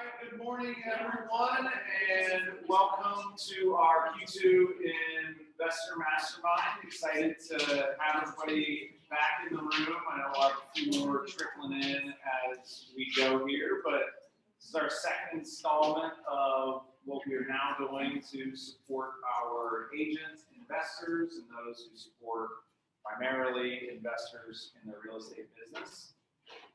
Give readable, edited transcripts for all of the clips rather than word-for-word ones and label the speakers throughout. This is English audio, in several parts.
Speaker 1: right, good morning, everyone, and welcome to our Q2 Investor Mastermind. Excited to have everybody back in the room. I know a few more trickling in as we go here, but this is our second installment of what we are now doing to support our agents, investors, and those who support primarily investors in the real estate business.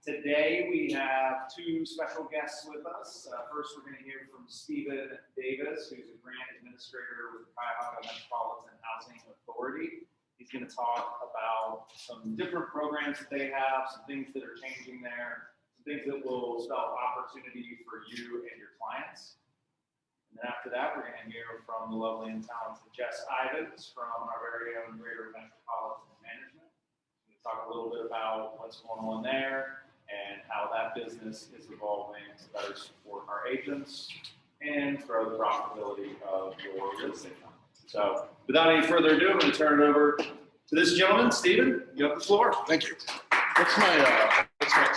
Speaker 1: Today we have two special guests with us. First, we're going to hear from Stephen Davis, who's a grant administrator with the Cuyahoga Metropolitan Housing Authority. He's going to talk about some different programs that they have, some things that are changing there, some things that will spell opportunity for you and your clients. And then after that, we're going to hear from the lovely and talented Jess Ivins from our very own Greater Metropolitan Management. We're going to talk a little bit about what's going on there and how that business is evolving to better support our agents and grow the profitability of your real estate company. So without any further ado, I'm going to turn it over to this gentleman. Stephen, you have the floor.
Speaker 2: Thank you. What's my time?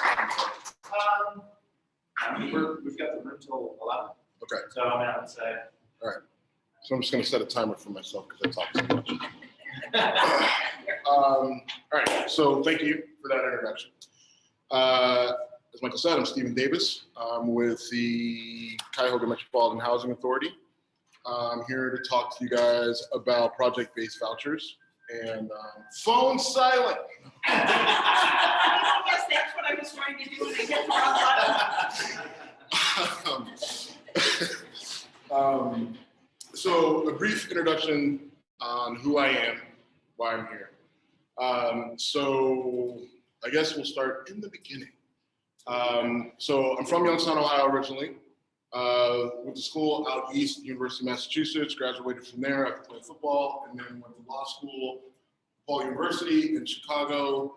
Speaker 1: We've got the room till 11.
Speaker 2: Okay.
Speaker 1: So I would say.
Speaker 2: All right. So I'm just going to set a timer for myself because I talk so much. All right. So thank you for that introduction. As Michael said, I'm Stephen Davis. I'm with the Cuyahoga Metropolitan Housing Authority. I'm here to talk to you guys about project-based vouchers and phone silent.
Speaker 3: Yes, that's what I was trying to do when I hit the wrong button.
Speaker 2: So a brief introduction on who I am, why I'm here. So I guess we'll start in the beginning. So I'm from Youngstown, Ohio originally. Went to school out east, University of Massachusetts, graduated from there after playing football, and then went to law school, Paul University in Chicago.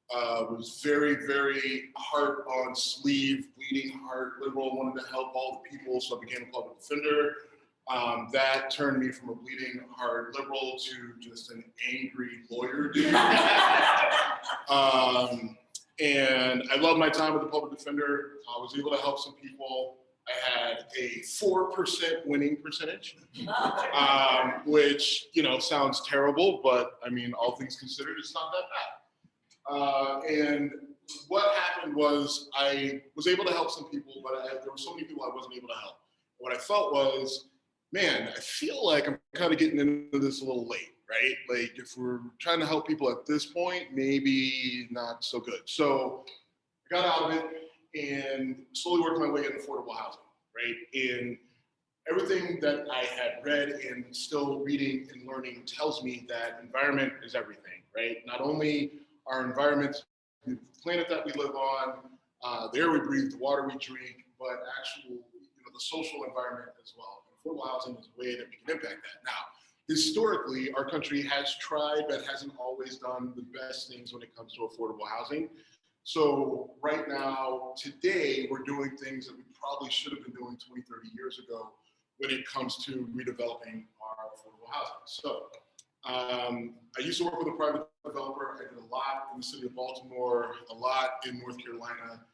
Speaker 2: Was very, very heart on sleeve, bleeding heart, liberal, wanted to help all the people, so I became a public defender. That turned me from a bleeding heart liberal to just an angry lawyer dude. And I love my time with the public defender. I was able to help some people. I had a 4% winning percentage, which, sounds terrible, but I mean, all things considered, it's not that bad. And what happened was I was able to help some people, but there were so many people I wasn't able to help. What I felt was, man, I feel like I'm kind of getting into this a little late, right? Like if we're trying to help people at this point, maybe not so good. So I got out of it and slowly worked my way into affordable housing, right? And everything that I had read and still reading and learning tells me that environment is everything, right? Not only our environment, the planet that we live on, the air we breathe, the water we drink, but actual, the social environment as well. Affordable housing is a way that we can impact that. Now, historically, our country has tried, but hasn't always done the best things when it comes to affordable housing. So right now, today, we're doing things that we probably should have been doing 20, 30 years ago when it comes to redeveloping our affordable housing. So I used to work with a private developer. I did a lot in the city of Baltimore, a lot in North Carolina,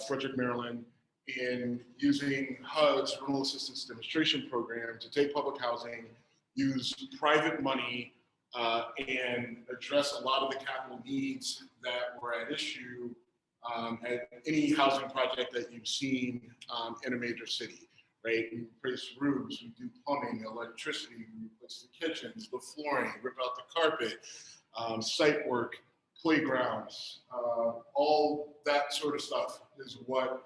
Speaker 2: Frederick, Maryland, in using HUD's Rental Assistance Demonstration Program to take public housing, use private money, and address a lot of the capital needs that were at issue at any housing project that you've seen in a major city, right? We replace roofs, we do plumbing, electricity, we replace the kitchens, the flooring, rip out the carpet, site work, playgrounds, all that sort of stuff is what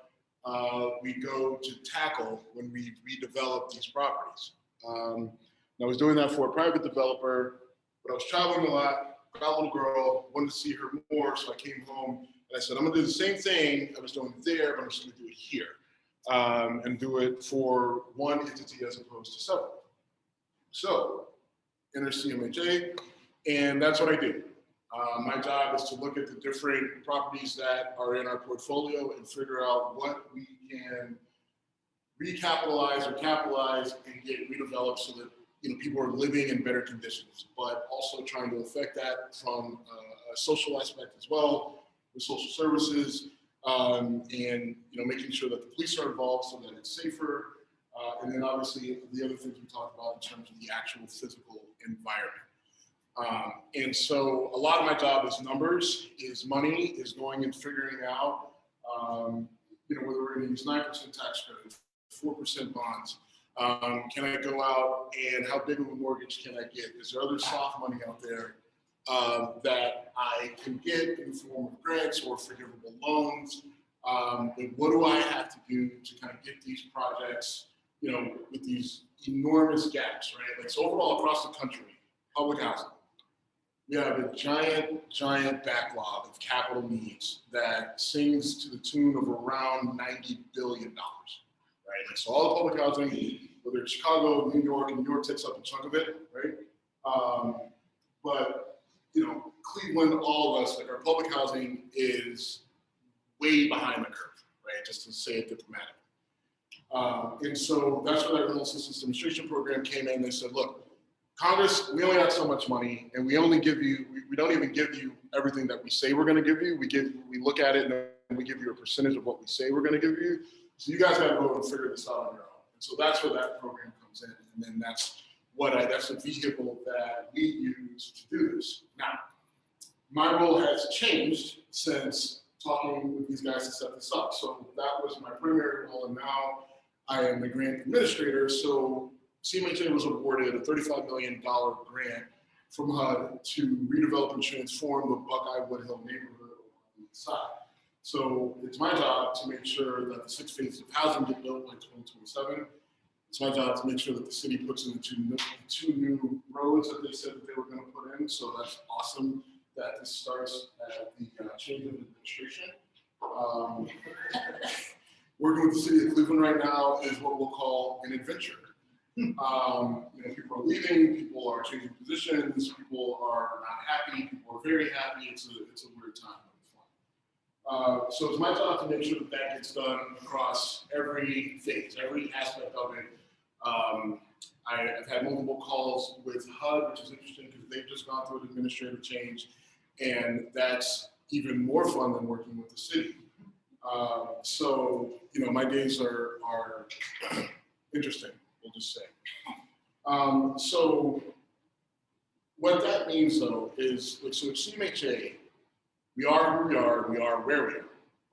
Speaker 2: we go to tackle when we redevelop these properties. And I was doing that for a private developer, but I was traveling a lot, got a little girl, wanted to see her more, so I came home and I said, I'm gonna do the same thing I was doing there, but I'm just gonna do it here. And do it for one entity as opposed to several. So, enter CMHA, and that's what I do. My job is to look at the different properties that are in our portfolio and figure out what we can recapitalize or capitalize and get redeveloped so that people are living in better conditions, but also trying to affect that from a social aspect as well, with social services, and making sure that the police are involved so that it's safer. And then obviously the other things we talked about in terms of the actual physical environment. And so a lot of my job is numbers, is money, is going and figuring out, whether we're going to use 9% tax credit, 4% bonds. Can I go out and how big of a mortgage can I get? Is there other soft money out there that I can get in the form of grants or forgivable loans? And what do I have to do to kind of get these projects, with these enormous gaps, right? Like, so overall across the country, public housing, we have a giant backlog of capital needs that sings to the tune of around $90 billion, right? Like, so all the public housing, whether it's Chicago, New York, and New York takes up a chunk of it, right? But Cleveland, all of us, like, our public housing is way behind the curve, right? Just to say it diplomatically. And so that's where that rental assistance demonstration program came in. They said, look, Congress, we only have so much money, and we don't even give you everything that we say we're going to give you. We look at it and we give you a percentage of what we say we're going to give you. So you guys got to go and figure this out on your own. And so that's where that program comes in, and then that's the vehicle that we use to do this. Now, my role has changed since talking with these guys to set this up. So that was my primary role, and now I am the grant administrator. So CMHA was awarded a $35 million grant from HUD to redevelop and transform the Buckeye Woodhill neighborhood on the side. So it's my job to make sure that the 6 phases of housing get built by 2027. It's my job to make sure that the city puts in the two new roads that they said that they were going to put in. So that's awesome that this starts at the change of administration. Working with the city of Cleveland right now is what we'll call an adventure. People are leaving, people are changing positions, people are not happy, people are very happy. It's a weird time. So it's my job to make sure that that gets done across every phase, every aspect of it. I've had multiple calls with HUD, which is interesting because they've just gone through an administrative change, and that's even more fun than working with the city. So my days are interesting, we'll just say. So what that means, though, is, so at CMHA, we are who we are where we are,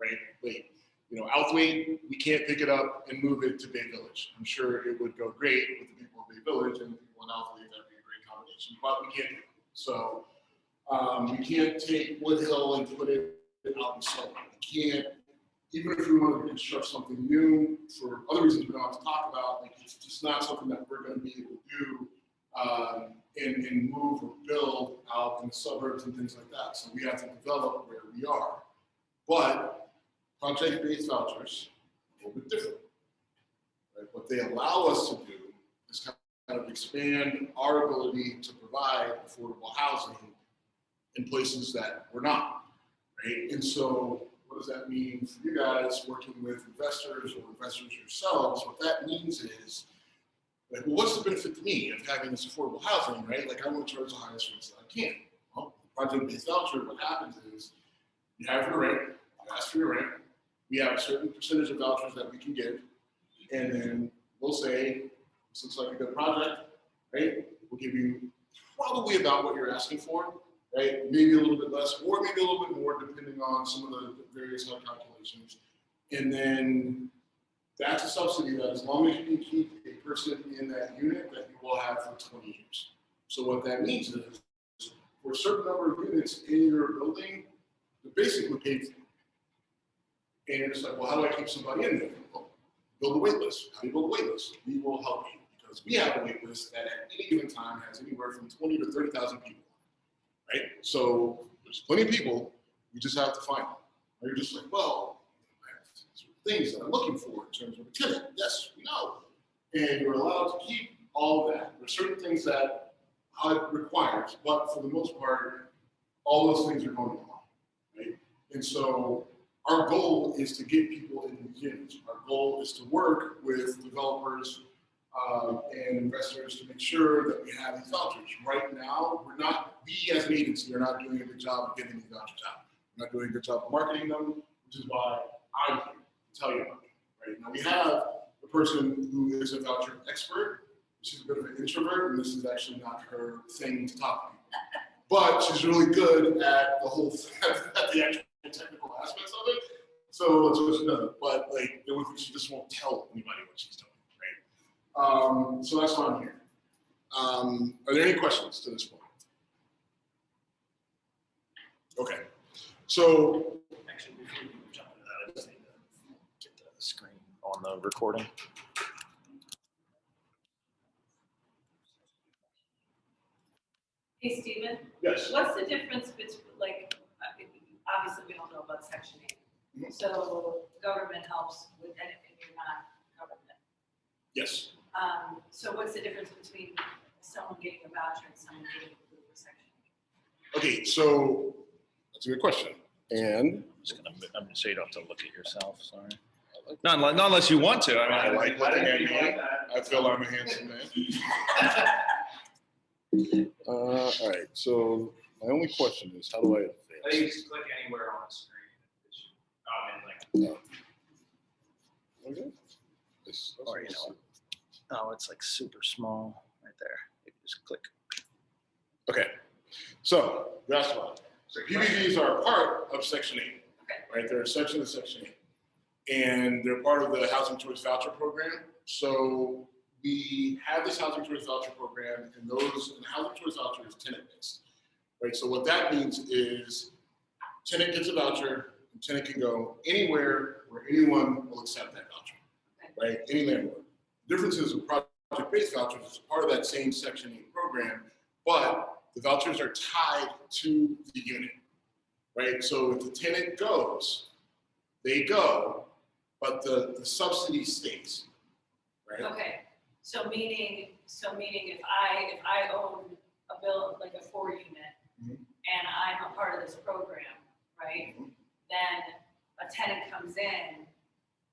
Speaker 2: right? Wait, Outhwaite, we can't pick it up and move it to Bay Village. I'm sure it would go great with the people of Bay Village and the people in Outhwaite. That'd be a great combination, but we can't do it. So we can't take Woodhill and put it out in Southern. We can't, even if we wanted to construct something new for other reasons we don't have to talk about, like, it's just not something that we're going to be able to do and move or build out in the suburbs and things like that. So we have to develop where we are. But project-based vouchers are a little bit different. Right? What they allow us to do is kind of expand our ability to provide affordable housing in places that we're not. Right? And so what does that mean for you guys working with investors or investors yourselves? What that means is, like, well, what's the benefit to me of having this affordable housing, right? Like, I want to charge the highest rates that I can. Well, project-based voucher, what happens is you have your rent, you ask for your rent, we have a certain percentage of vouchers that we can give, and then we'll say, this looks like a good project, right? We'll give you probably about what you're asking for, right? Maybe a little bit less, or maybe a little bit more, depending on some of the various HUD calculations. And then that's a subsidy that, as long as you can keep a person in that unit, that you will have for 20 years. So what that means is, for a certain number of units in your building, they're basically paid for. And you're just like, well, how do I keep somebody in there? Well, build a wait list. How do you build a wait list? We will help you, because we have a wait list that at any given time has anywhere from 20 to 30,000 people, right? So there's plenty of people, you just have to find them. Or you're just like, well, I have things that I'm looking for in terms of a tenant. Yes, we know. And you're allowed to keep all of that. There's certain things that HUD requires, but for the most part, all those things are going along, right? And so our goal is to get people in these units. Our goal is to work with developers and investors to make sure that we have these vouchers. Right now, we as an agency are not doing a good job of getting these vouchers out. We're not doing a good job of marketing them. which is why I'm here to tell you about it. Right now, we have a person who is a voucher expert. She's a bit of an introvert, and this is actually not her thing to talk to people. But she's really good at the whole at the actual technical aspects of it. So let's just know. But like, she just won't tell anybody what she's doing, right? So that's why I'm here. Are there any questions to this point? Okay. So
Speaker 4: Actually, before you jump into that, I just need to get the screen on the recording.
Speaker 3: Hey, Stephen,
Speaker 2: yes.
Speaker 3: what's the difference between, like, obviously we don't know about Section 8.
Speaker 2: Mhm.
Speaker 3: So government helps with anything you're not government.
Speaker 2: Yes.
Speaker 3: So what's the difference between someone getting a voucher and someone getting approved for Section 8?
Speaker 2: Okay, so that's a good question. And
Speaker 4: I'm gonna say you don't have to look at yourself. Sorry. Not unless you want to.
Speaker 2: I like looking at you.
Speaker 1: like that.
Speaker 2: I feel I'm a handsome man. All right, so my only question is, how do I
Speaker 1: I think you
Speaker 2: advance?
Speaker 1: just click anywhere on the screen.
Speaker 2: Okay. This-
Speaker 4: Or, you know, oh, it's like super small right there. You just click.
Speaker 2: Okay, so that's why. So PVDs are part of Section 8, right? They're a section of Section 8. And they're part of the Housing Choice Voucher Program. So we have this Housing Choice Voucher Program, and the Housing Choice Voucher is tenant-based, right? So what that means is tenant gets a voucher, and tenant can go anywhere where anyone will accept that voucher, right? Any landlord. The difference is with project-based vouchers, it's part of that same Section 8 program, but the vouchers are tied to the unit, right? So if the tenant goes, they go, but the subsidy stays, right?
Speaker 3: Okay, so meaning if I own a bill, like a 4-unit,
Speaker 2: Mhm.
Speaker 3: and I'm a part of this program, right?
Speaker 2: Mhm.
Speaker 3: Then a tenant comes in,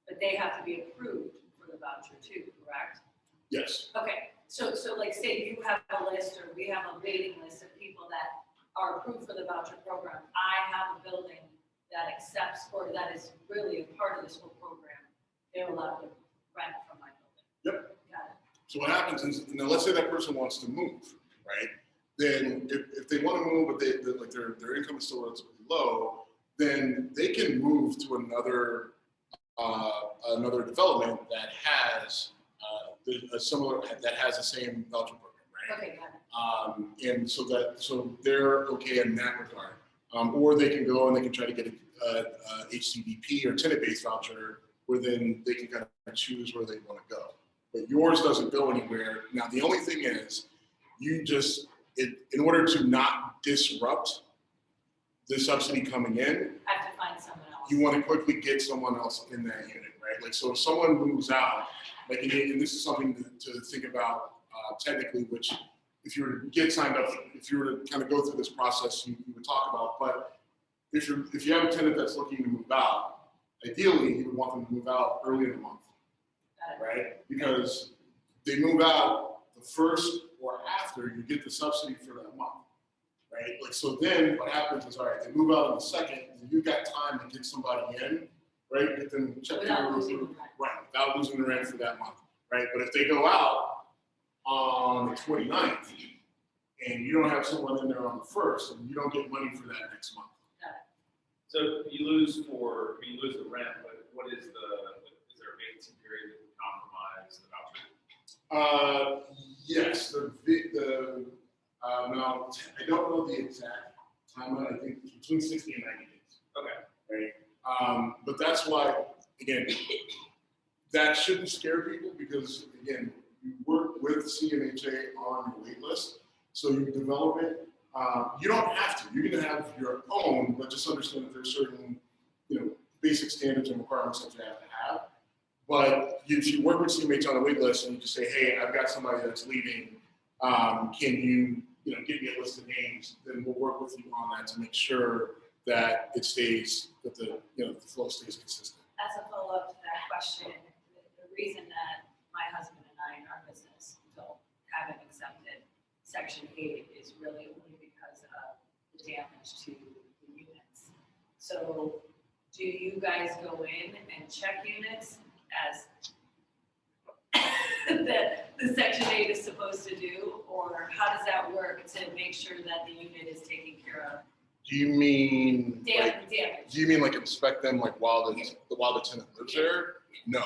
Speaker 3: but they have to be approved for the voucher too, correct?
Speaker 2: Yes,
Speaker 3: Okay, so like say you have a list or we have a waiting list of people that are approved for the voucher program. I have a building that accepts or that is really a part of this whole program. They're allowed to rent from my building.
Speaker 2: Yep.
Speaker 3: Got it.
Speaker 2: so what happens is, now let's say that person wants to move, right? Then if they want to move, but like their income is still relatively low, then they can move to another development that has a similar, that has the same voucher program, right?
Speaker 3: Okay, got it.
Speaker 2: And so they're okay in that regard. Or they can go and they can try to get a HCDP or tenant-based voucher, where then they can kind of choose where they want to go. But yours doesn't go anywhere. Now, the only thing is, in order to not disrupt the subsidy coming in,
Speaker 3: I have to find someone else.
Speaker 2: you want to quickly get someone else in that unit, right? Like, so if someone moves out, like, and this is something to think about technically, which if you were to get signed up, if you were to kind of go through this process, you would talk about. But if you have a tenant that's looking to move out, ideally you would want them to move out early in the month,
Speaker 3: Got it.
Speaker 2: right? Because they move out the first or after you get the subsidy for that month, right? Like, so then what happens is, all right, they move out on the second, and you've got time to get somebody in, right? Get them checked
Speaker 3: Without
Speaker 2: in,
Speaker 3: losing the rent.
Speaker 2: right? Without losing the rent for that month, right? But if they go out on the 29th and you don't have someone in there on the 1st, and you don't get money for that next month.
Speaker 1: So you lose the rent, but what is there a vacancy period that would compromise the voucher?
Speaker 2: Yes, now I don't know the exact timeline. I think it's between 60 and 90 days.
Speaker 1: Okay.
Speaker 2: Right. But that's why, again, that shouldn't scare people, because again, you work with CMHA on your wait list, so you develop it. You don't have to. You can have your own, but just understand that there's certain, basic standards and requirements that you have to have. But if you work with CMHA on a wait list and you just say, hey, I've got somebody that's leaving, can you, give me a list of names? Then we'll work with you on that to make sure that it stays, that the flow stays consistent.
Speaker 3: As a follow-up to that question, the reason that my husband and I in our business haven't accepted Section 8 is really only because of the damage to the units. So do do you guys go in and check units as the Section 8 is supposed to do? Or how does that work to make sure that the unit is taken care of?
Speaker 2: Do you mean
Speaker 3: Damage.
Speaker 2: do you mean like inspect them like while the tenant lives there? No,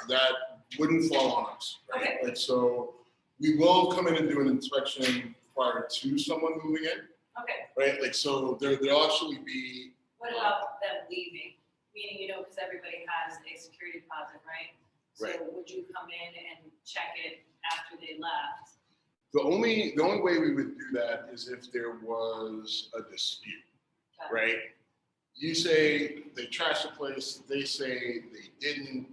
Speaker 2: that wouldn't fall on us, right?
Speaker 3: Okay.
Speaker 2: Like, so we will come in and do an inspection prior to someone moving in,
Speaker 3: Okay,
Speaker 2: right? Like, so there'll actually be.
Speaker 3: what about them leaving? Meaning, because everybody has a security deposit, right?
Speaker 2: Right.
Speaker 3: So would you come in and check it after they left?
Speaker 2: The only way we would do that is if there was a dispute,
Speaker 3: Okay.
Speaker 2: right? You say they trashed the place, they say they didn't,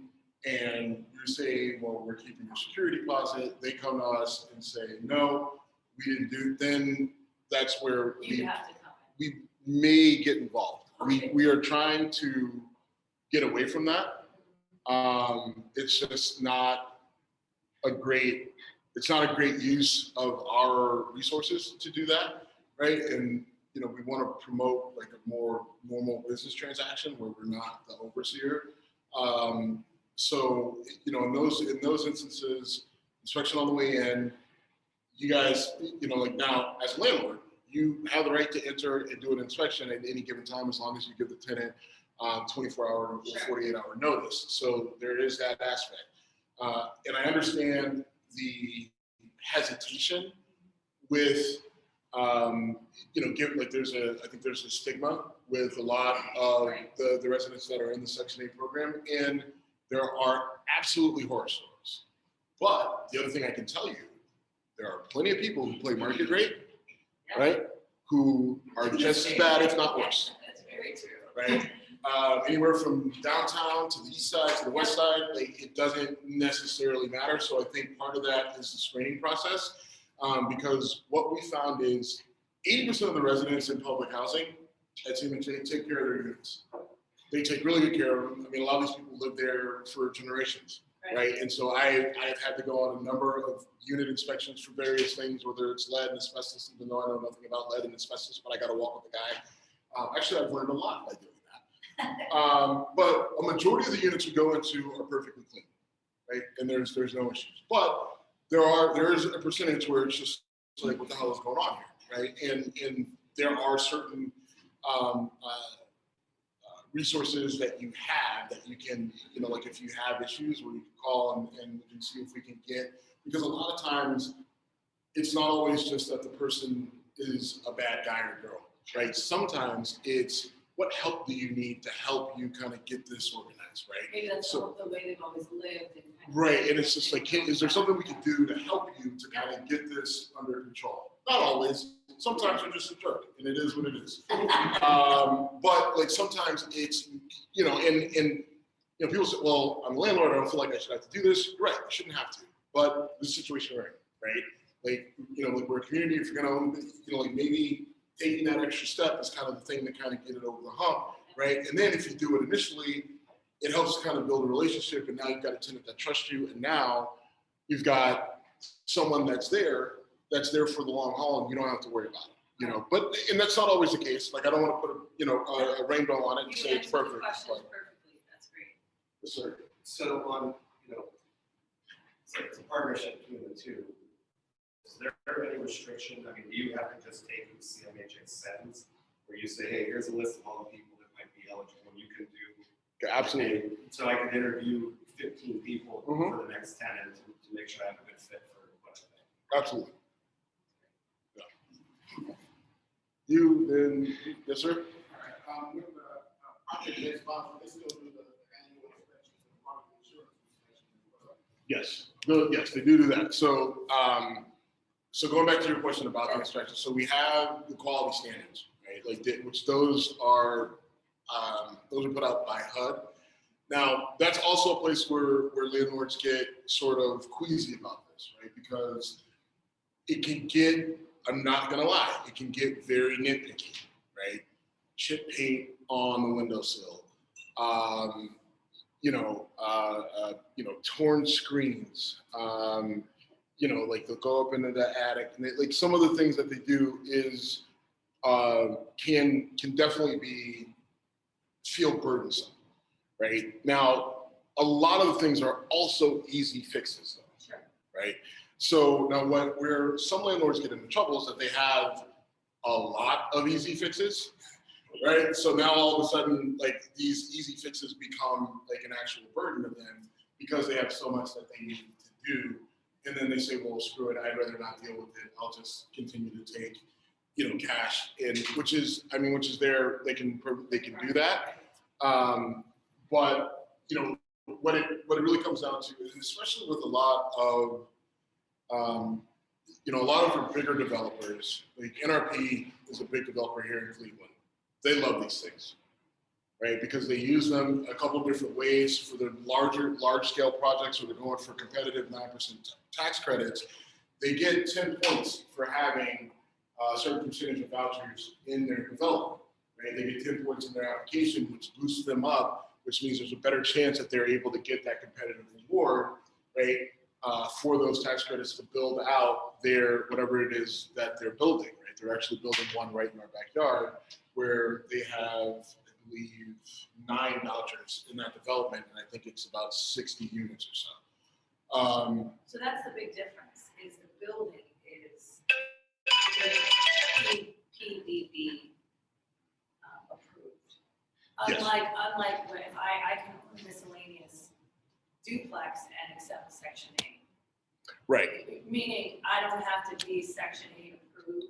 Speaker 2: and you say, well, we're keeping your security deposit. They come to us and say, no, we didn't do. Then that's where
Speaker 3: You have to come in.
Speaker 2: we may get involved.
Speaker 3: Okay.
Speaker 2: We are trying to get away from that. It's just not a great use of our resources to do that, right? And we want to promote like a more normal business transaction where we're not the overseer. So in those instances, inspection on the way in, you guys, like now as a landlord, you have the right to enter and do an inspection at any given time as long as you give the tenant 24-hour or 48-hour notice. So there is that aspect. And I understand the hesitation with, given like I think there's a stigma with a lot of the residents that are in the Section 8 program, and there are absolutely horror stories. But the other thing I can tell you, there are plenty of people who play market rate, right? Who are just as bad, if not worse.
Speaker 3: That's very true.
Speaker 2: Right? Anywhere from downtown to the east side to the west side, like it doesn't necessarily matter. So I think part of that is the screening process, because what we found is 80% of the residents in public housing at Team take care of their units. They take really good care of them. I mean, a lot of these people live there for generations, right? And so I have had to go on a number of unit inspections for various things, whether it's lead and asbestos, even though I know nothing about lead and asbestos, but I got to walk with the guy. Actually, I've learned a lot by doing that. But a majority of the units we go into are perfectly clean, right? And there's no issues. But there is a percentage where it's just like, what the hell is going on here, right? And there are certain resources that you have that you can, like if you have issues where you can call and we can see if we can get, because a lot of times it's not always just that the person is a bad guy or girl, right? Sometimes it's what help do you need to help you kind of get this organized, right?
Speaker 3: Maybe that's
Speaker 2: So,
Speaker 3: the way they've always lived.
Speaker 2: right, and it's just like, is there something we can do to help you to kind of get this under control? Not always. Sometimes you're just a jerk, and it is what it is. But like sometimes it's, and people say, well, I'm a landlord, I don't feel like I should have to do this. You're right, you shouldn't have to. But the situation we're in, right? Like, like we're a community, if you're gonna own, like maybe taking that extra step is kind of the thing to kind of get it over the hump, right? And then if you do it initially, it helps to kind of build a relationship, and now you've got a tenant that trusts you, and now you've got someone that's there for the long haul, and you don't have to worry about it, But and that's not always the case. Like I don't want to put a rainbow on it and say it's perfect.
Speaker 3: Questions perfectly. That's great.
Speaker 2: Yes, sir.
Speaker 5: So on, it's a partnership between the two. Is there any restriction? I mean, do you have to just take what CMHA sends, where you say, hey, here's a list of all the people that might be eligible, and you can do.
Speaker 2: Absolutely.
Speaker 5: Okay, so I can interview 15 people for the next tenant to make sure I have a good fit for what I think.
Speaker 2: Absolutely. Yeah. You then, yes, sir.
Speaker 6: All right. With the project that's sponsored, they still do the annual inspection for the property insurance inspection as well.
Speaker 2: Yes, they do that. So, so going back to your question about the inspection, so we have the quality standards, right? Like which those are put out by HUD. Now, that's also a place where landlords get sort of queasy about this, right? Because it can get, I'm not gonna lie, it can get very nitpicky, right? Chip paint on the windowsill, torn screens, like they'll go up into the attic, and like some of the things that they do is can definitely be feel burdensome, right? Now, a lot of the things are also easy fixes, though,
Speaker 3: Sure.
Speaker 2: right? So now where some landlords get into trouble is that they have a lot of easy fixes, right? So now all of a sudden, like, these easy fixes become like an actual burden to them because they have so much that they need to do. And then they say, well, screw it, I'd rather not deal with it. I'll just continue to take, cash in, which is there, they can do that. But, what it really comes down to is, especially with a lot of our bigger developers, like NRP is a big developer here in Cleveland. They love these things, right? Because they use them a couple different ways for their large scale projects where they're going for competitive 9% tax credits. They get 10 points for having a certain percentage of vouchers in their development, right? They get 10 points in their application, which boosts them up, which means there's a better chance that they're able to get that competitive reward, right? For those tax credits to build out their, whatever it is that they're building, right? They're actually building one right in our backyard where they have, I believe, 9 vouchers in that development, and I think it's about 60 units or so.
Speaker 3: So that's the big difference, is the building is PDB approved.
Speaker 2: Yes.
Speaker 3: Unlike when if I can own miscellaneous duplex and accept Section 8.
Speaker 2: Right.
Speaker 3: Meaning I don't have to be Section 8 approved.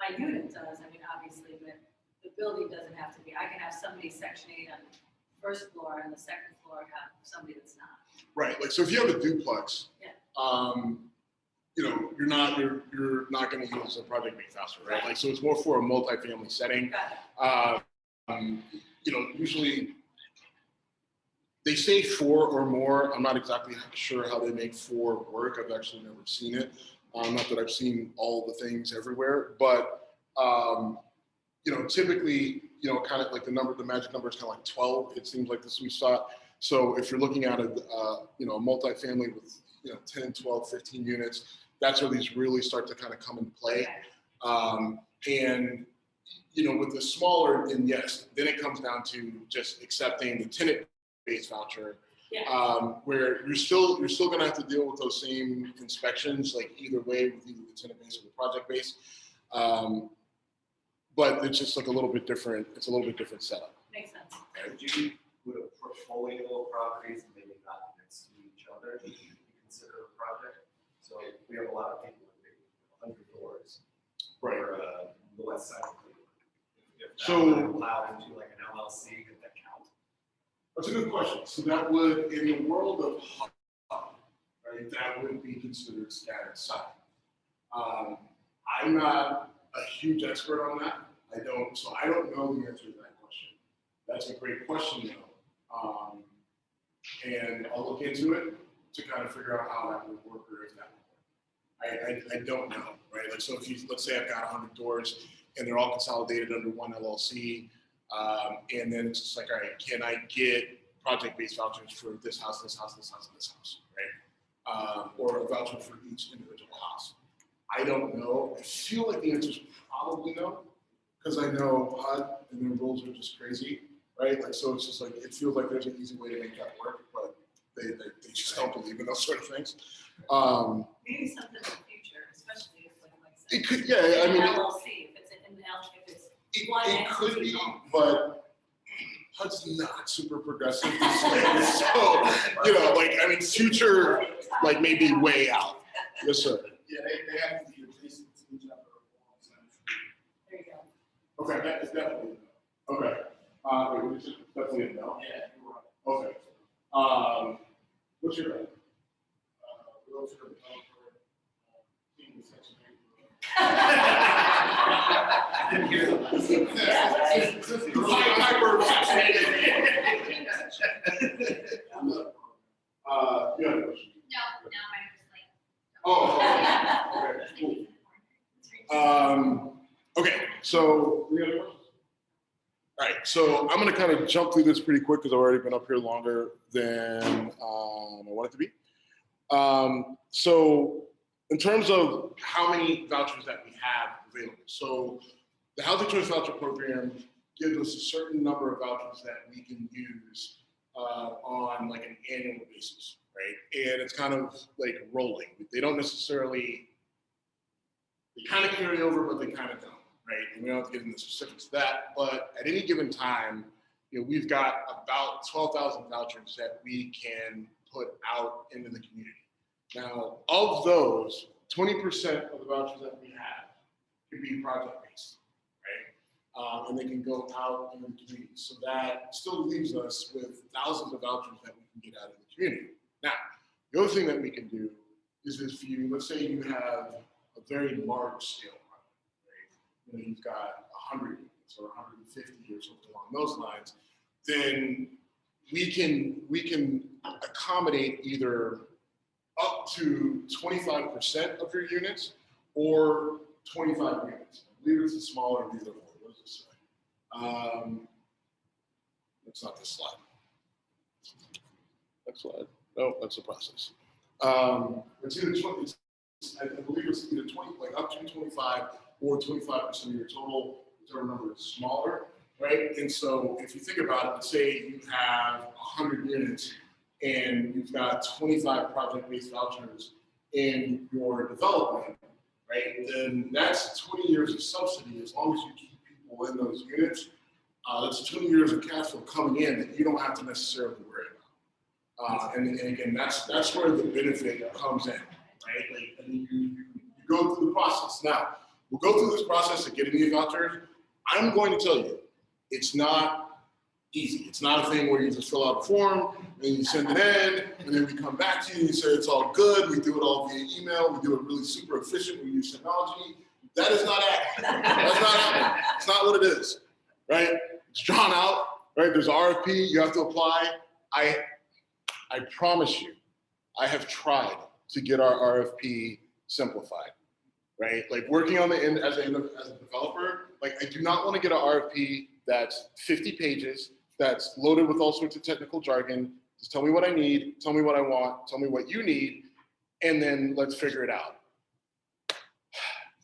Speaker 3: My unit does, obviously, but the building doesn't have to be. I can have somebody Section 8 on the first floor and the second floor have somebody that's not.
Speaker 2: Right. Like, so if you have a duplex,
Speaker 3: Yeah.
Speaker 2: you're not going to use a project-based voucher, right? Like, so it's more for a multifamily setting.
Speaker 3: Got it.
Speaker 2: Usually they say 4 or more. I'm not exactly sure how they make 4 work. I've actually never seen it. Not that I've seen all the things everywhere, but typically, kind of like the magic number is kind of like 12. It seems like the sweet spot. So if you're looking at a multifamily with 10, 12, 15 units, that's where these really start to kind of come into play. And with the smaller, then yes, then it comes down to just accepting the tenant-based voucher.
Speaker 3: Yeah.
Speaker 2: Where you're still going to have to deal with those same inspections, like either way, with either the tenant-based or the project-based. But it's just like a little bit different. It's a little bit different setup.
Speaker 3: Makes sense.
Speaker 5: Would you put a portfolio of properties, maybe not next to each other, would you consider a project? So we have a lot of people with 100 doors.
Speaker 2: Right.
Speaker 5: Or the west side of Cleveland. If that
Speaker 2: So-
Speaker 5: would allow into like an LLC, could that count?
Speaker 2: That's a good question. So that would, in the world of hub, right, that would be considered scattered site. I'm not a huge expert on that. I don't know the answer to that question. That's a great question, though. And I'll look into it to kind of figure out how that would work or if that would work. I don't know, right? Like, so if let's say I've got 100 doors and they're all consolidated under one LLC, and then it's just like, all right, can I get project-based vouchers for this house, this house, this house, and this house, right? Or a voucher for each individual house. I don't know. I feel like the answer is probably no, because I know HUD and their rules are just crazy, right? Like, so it's just like, it feels like there's an easy way to make that work, but they just don't believe in those sort of things.
Speaker 3: Maybe something in the future, especially if like
Speaker 2: It could, yeah, I mean,
Speaker 3: LLC, if it's an LLC, if it's one
Speaker 2: it could
Speaker 3: entity
Speaker 2: be,
Speaker 3: owned.
Speaker 2: but HUD's not super progressive these days. So, future, like, maybe way out. Yes, sir.
Speaker 6: Yeah, they have to be adjacent to each other.
Speaker 3: There you go.
Speaker 2: Okay, that is definitely a no. Okay. Wait, what is it? Definitely a no.
Speaker 6: Yeah, you're right.
Speaker 2: Okay. What's your name?
Speaker 6: Realtor, developer, team section.
Speaker 5: I didn't hear that.
Speaker 2: You had a question?
Speaker 7: No, I'm just like.
Speaker 2: Oh, okay, cool. Okay, so we got a question? All right, so I'm gonna kind of jump through this pretty quick because I've already been up here longer than I want it to be. So in terms of how many vouchers that we have available, so the Housing Choice Voucher Program gives us a certain number of vouchers that we can use on like an annual basis, right? And it's kind of like rolling. They don't necessarily, they kind of carry over, but they kind of don't, right? And we don't have to get into the specifics of that, but at any given time, you know, we've got about 12,000 vouchers that we can put out into the community. Now, of those, 20% of the vouchers that we have can be project-based, right? And they can go out into the community. So that still leaves us with thousands of vouchers that we can get out in the community. Now, the other thing that we can do is if you, let's say you have a very large scale project, right? You know, you've got 100 units or 150 or something along those lines, then we can accommodate either up to 25% of your units or 25 units. I believe it's a smaller of either or. What does it say? It's not this slide. Next slide. No, that's the process. It's either 20, I believe it's either 20, like up to 25 or 25% of your total. Whichever number is smaller, right? And so if you think about it, let's say you have 100 units and you've got 25 project-based vouchers in your development, right? Then that's 20 years of subsidy as long as you keep people in those units. That's 20 years of cash flow coming in that you don't have to necessarily worry about. And again, that's where the benefit comes in, right? Like, and you go through the process. Now, we'll go through this process of getting these vouchers. I'm going to tell you, it's not easy. It's not a thing where you just fill out a form and you send it in, and then we come back to you and you say it's all good. We do it all via email. We do it really super efficient. We use technology. That is not happening. That's not happening. It's not what it is, right? It's drawn out, right? There's an RFP. You have to apply. I promise you, I have tried to get our RFP simplified, right? Like working on the end as a developer, like I do not want to get an RFP that's 50 pages, that's loaded with all sorts of technical jargon. Just tell me what I need, tell me what I want, tell me what you need, and then let's figure it out.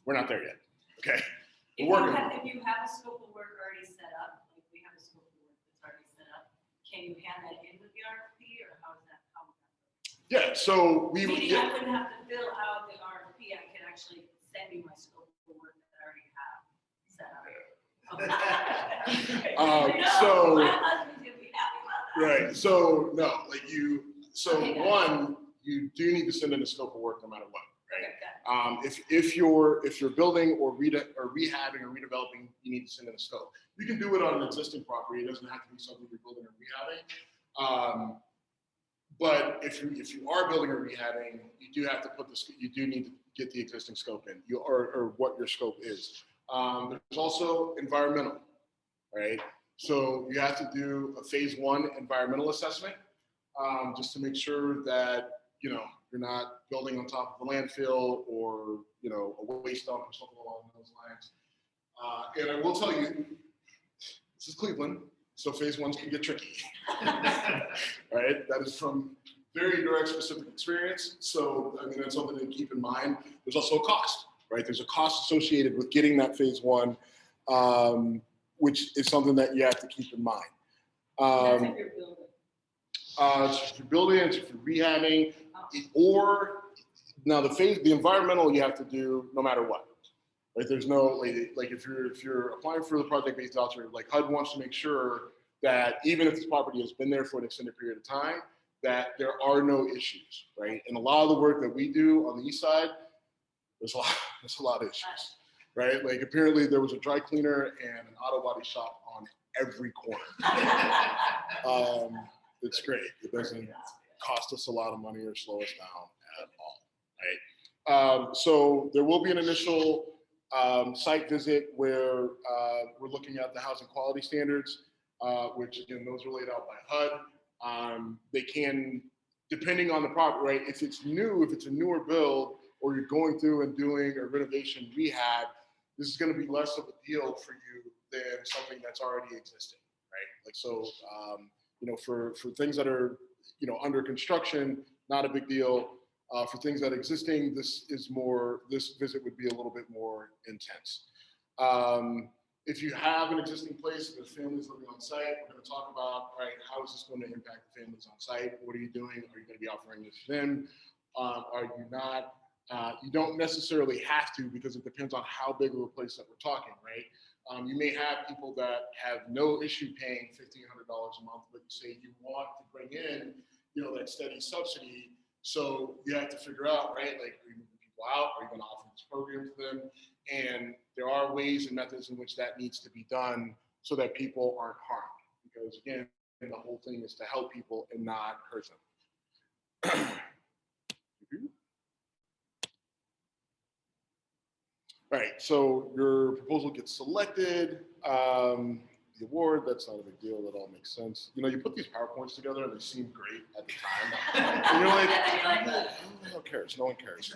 Speaker 2: We're not there yet, okay?
Speaker 3: If
Speaker 2: We're
Speaker 3: you
Speaker 2: working.
Speaker 3: have a scope of work already set up, like we have a scope of work that's already set up, can you hand that in with the RFP, or how is that?
Speaker 2: Yeah, so we would
Speaker 3: Meaning
Speaker 2: get,
Speaker 3: I wouldn't have to fill out the RFP, I could actually send you my scope of work that I already have set up.
Speaker 2: so-
Speaker 3: My husband's gonna be happy about that.
Speaker 2: right, so no, like
Speaker 3: Okay, got it.
Speaker 2: one, you do need to send in a scope of work no matter what, right?
Speaker 3: Okay, got it.
Speaker 2: If you're building or rehabbing or redeveloping, you need to send in a scope. You can do it on an existing property. It doesn't have to be something you're building or rehabbing. But if you are building or rehabbing, you do have to you do need to get the existing scope in, or what your scope is. There's also environmental, right? So you have to do a phase 1 environmental assessment, just to make sure that, you know, you're not building on top of a landfill or, you know, a waste dump or something along those lines. And I will tell you, this is Cleveland, so phase 1s can get tricky, right? That is from very direct specific experience. So, I mean, that's something to keep in mind. There's also a cost, right? There's a cost associated with getting that phase 1, which is something that you have to keep in mind.
Speaker 3: That's if you're building.
Speaker 2: It's if you're building, it's if you're rehabbing, or now the environmental you have to do no matter what. Right? There's no like if you're applying for the project-based voucher, like HUD wants to make sure that even if this property has been there for an extended period of time, that there are no issues, right? And a lot of the work that we do on the east side, there's a lot of issues, right? Like apparently there was a dry cleaner and an auto body shop on every corner. It's great. It doesn't cost us a lot of money or slow us down at all, right? So there will be an initial site visit where we're looking at the housing quality standards, which again, those are laid out by HUD. They can, depending on the property, right? If it's new, if it's a newer build, or you're going through and doing a renovation rehab, this is going to be less of a deal for you than something that's already existing, right? Like so, you know, for things that are, you know, under construction, not a big deal. For things that are existing, this visit would be a little bit more intense. if you have an existing place, there's families living on site, we're going to talk about, all right, how is this going to impact the families on site? What are you doing? Are you going to be offering this to them? Are you not? You don't necessarily have to, because it depends on how big of a place that we're talking, right? You may have people that have no issue paying $1,500 a month, but you say you want to bring in, that steady subsidy. So you have to figure out, right? Like, are you moving people out? Are you going to offer this program to them? And there are ways and methods in which that needs to be done so that people aren't harmed. Because again, the whole thing is to help people and not hurt them. All right, so your proposal gets selected. The award, that's not a big deal, that all makes sense. You put these PowerPoints together and they seem great at the time. And you're like, no one cares, no one cares.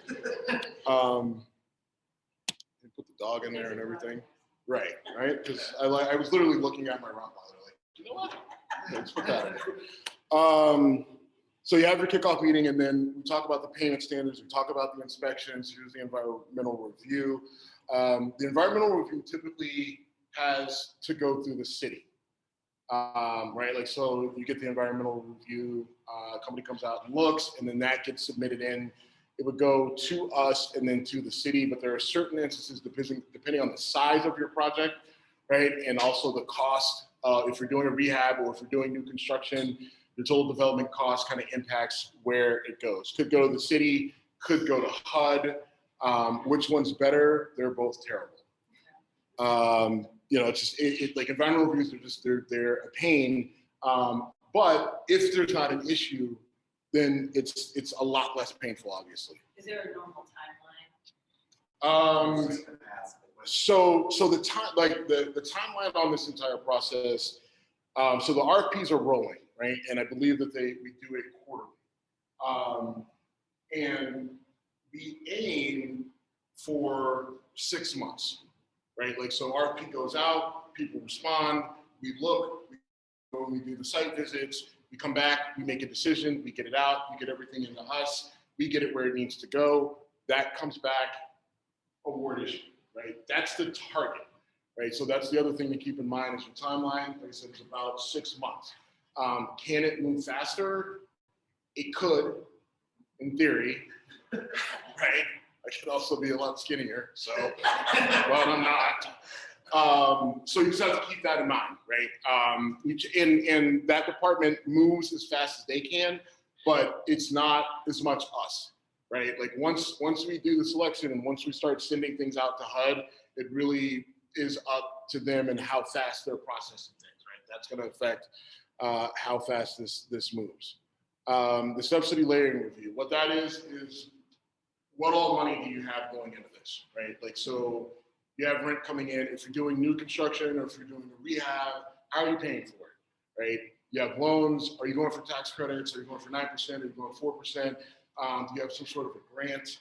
Speaker 2: You put the dog in there and everything. Right, because I was literally looking at my Rottweiler, like, you know what? Let's put that in there. So you have your kickoff meeting, and then we talk about the payment standards, we talk about the inspections, here's the environmental review. The environmental review typically has to go through the city, right? Like, so you get the environmental review, company comes out and looks, and then that gets submitted in. It would go to us and then to the city, but there are certain instances depending on the size of your project, right? And also the cost, if you're doing a rehab or if you're doing new construction, your total development cost kind of impacts where it goes. Could go to the city, could go to HUD. Which one's better? They're both terrible. It's just like environmental reviews they're a pain. But if there's not an issue, then it's a lot less painful, obviously.
Speaker 3: Is there a normal timeline?
Speaker 2: So the time, like the timeline on this entire process. So the RFPs are rolling, right? And I believe that we do it quarterly. And we aim for 6 months, right? Like, so RFP goes out, people respond, we look, we do the site visits, we come back, we make a decision, we get it out, we get everything into us, we get it where it needs to go, that comes back, award issue, right? That's the target, right? So that's the other thing to keep in mind is your timeline. Like I said, it's about 6 months. Can it move faster? It could, in theory, right? I could also be a lot skinnier, so, but I'm not. So you just have to keep that in mind, right? And that department moves as fast as they can, but it's not as much us, right? Like once we do the selection and once we start sending things out to HUD, it really is up to them and how fast they're processing things, right? That's going to affect how fast this moves. The subsidy layering review, what that is what all money do you have going into this, right? Like, so you have rent coming in. If you're doing new construction or if you're doing a rehab, how are you paying for it, right? You have loans. Are you going for tax credits? Are you going for 9%? Are you going 4%? Do you have some sort of a grant?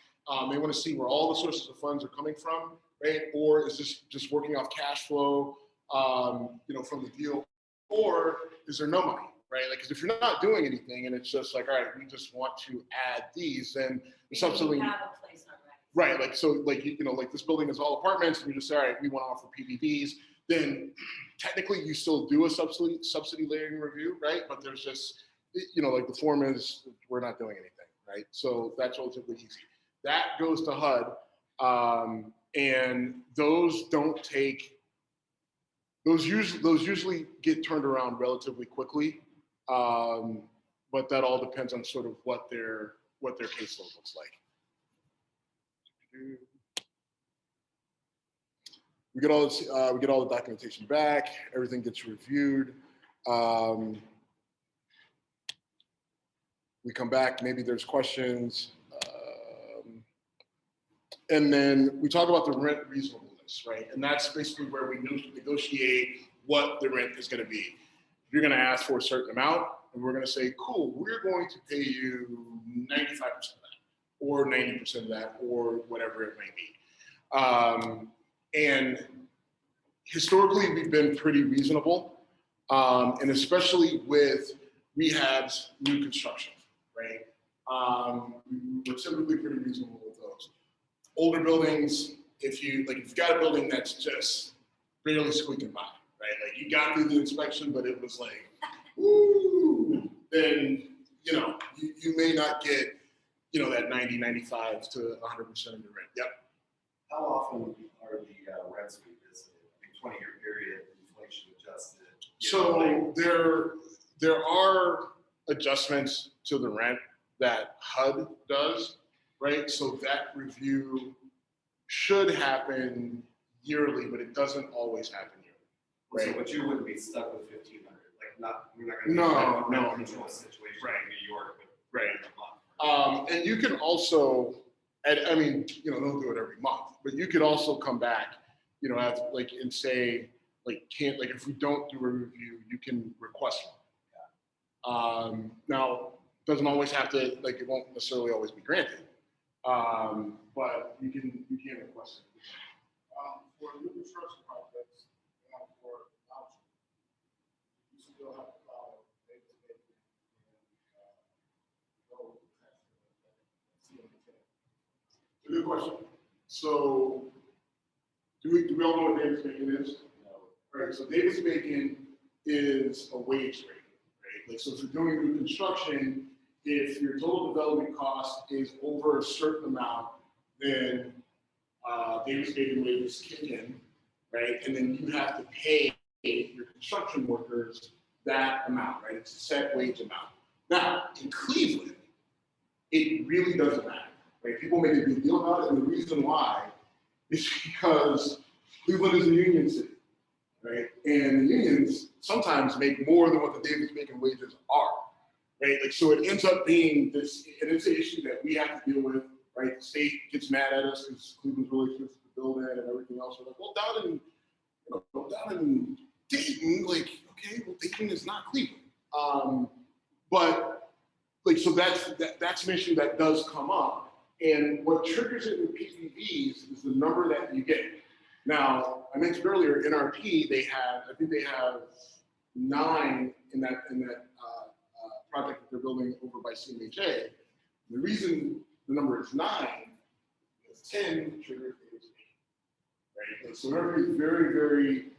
Speaker 2: They want to see where all the sources of funds are coming from, right? Or is this just working off cash flow, from the deal? Or is there no money, right? Like, because if you're not doing anything and it's just like, all right, we just want to add these, then the subsidy.
Speaker 3: You have a place already.
Speaker 2: Right, like, so, like, like this building is all apartments, and you just say, all right, we want to offer PBVs, then technically you still do a subsidy layering review, right? But there's just, like the form is, we're not doing anything, right? So that's relatively easy. That goes to HUD, and those usually get turned around relatively quickly, but that all depends on sort of what their caseload looks like. We get all the documentation back. Everything gets reviewed. We come back. Maybe there's questions, and then we talk about the rent reasonableness, right? And that's basically where we negotiate what the rent is going to be. You're going to ask for a certain amount, and we're going to say, "Cool, we're going to pay you 95% of that, or 90% of that, or whatever it may be." And historically, we've been pretty reasonable, and especially with rehabs, new construction, right? We're typically pretty reasonable with those. Older buildings, if you've got a building that's just barely squeaking by, right? Like you got through the inspection, but it was like, woo, then, you know, you may not get, you know, that 90, 95 to 100% of your rent. Yep.
Speaker 5: How often are the rents revisited? I mean, 20-year period, inflation adjusted.
Speaker 2: So there are adjustments to the rent that HUD does, right? So that review should happen yearly, but it doesn't always happen yearly.
Speaker 5: So,
Speaker 2: Right.
Speaker 5: but you wouldn't be stuck with 1,500, like we're not gonna be
Speaker 2: No,
Speaker 5: rent control situation
Speaker 2: Right.
Speaker 5: in New York with
Speaker 2: Right.
Speaker 5: a month.
Speaker 2: And you can also, I mean, you know, they'll do it every month, but you could also come back, you know, as, like, and say, like, if we don't do a review, you can request one. Now, doesn't always have to, like, it won't necessarily always be granted. But you can request it.
Speaker 6: For new construction projects, for voucher, you still have to follow Davis Bacon and road tax.
Speaker 2: It's a good question. So, do we all know what Davis Bacon is? No. Right. So Davis Bacon is a wage rate, right? Like, so if you're doing new construction, if your total development cost is over a certain amount, then Davis Bacon wages kick in, right? And then you have to pay your construction workers that amount, right? It's a set wage amount. Now, in Cleveland, it really doesn't matter, right? People make a big deal about it, and the reason why is because Cleveland is a union city, right? And the unions sometimes make more than what the Davis Bacon wages are, right? Like, so it ends up being this, and it's an issue that we have to deal with, right? The state gets mad at us because Cleveland's really expensive to build in and everything else. We're like, well, down in Dayton, like, okay, well, Dayton is not Cleveland. But like, so that's an issue that does come up. And what triggers it with PPVs is the number that you get. Now, I mentioned earlier, NRP, I think they have 9 in that project that they're building over by CMHA. The reason the number is 9 is 10 triggers Davis Bacon, right? And so everybody's very, very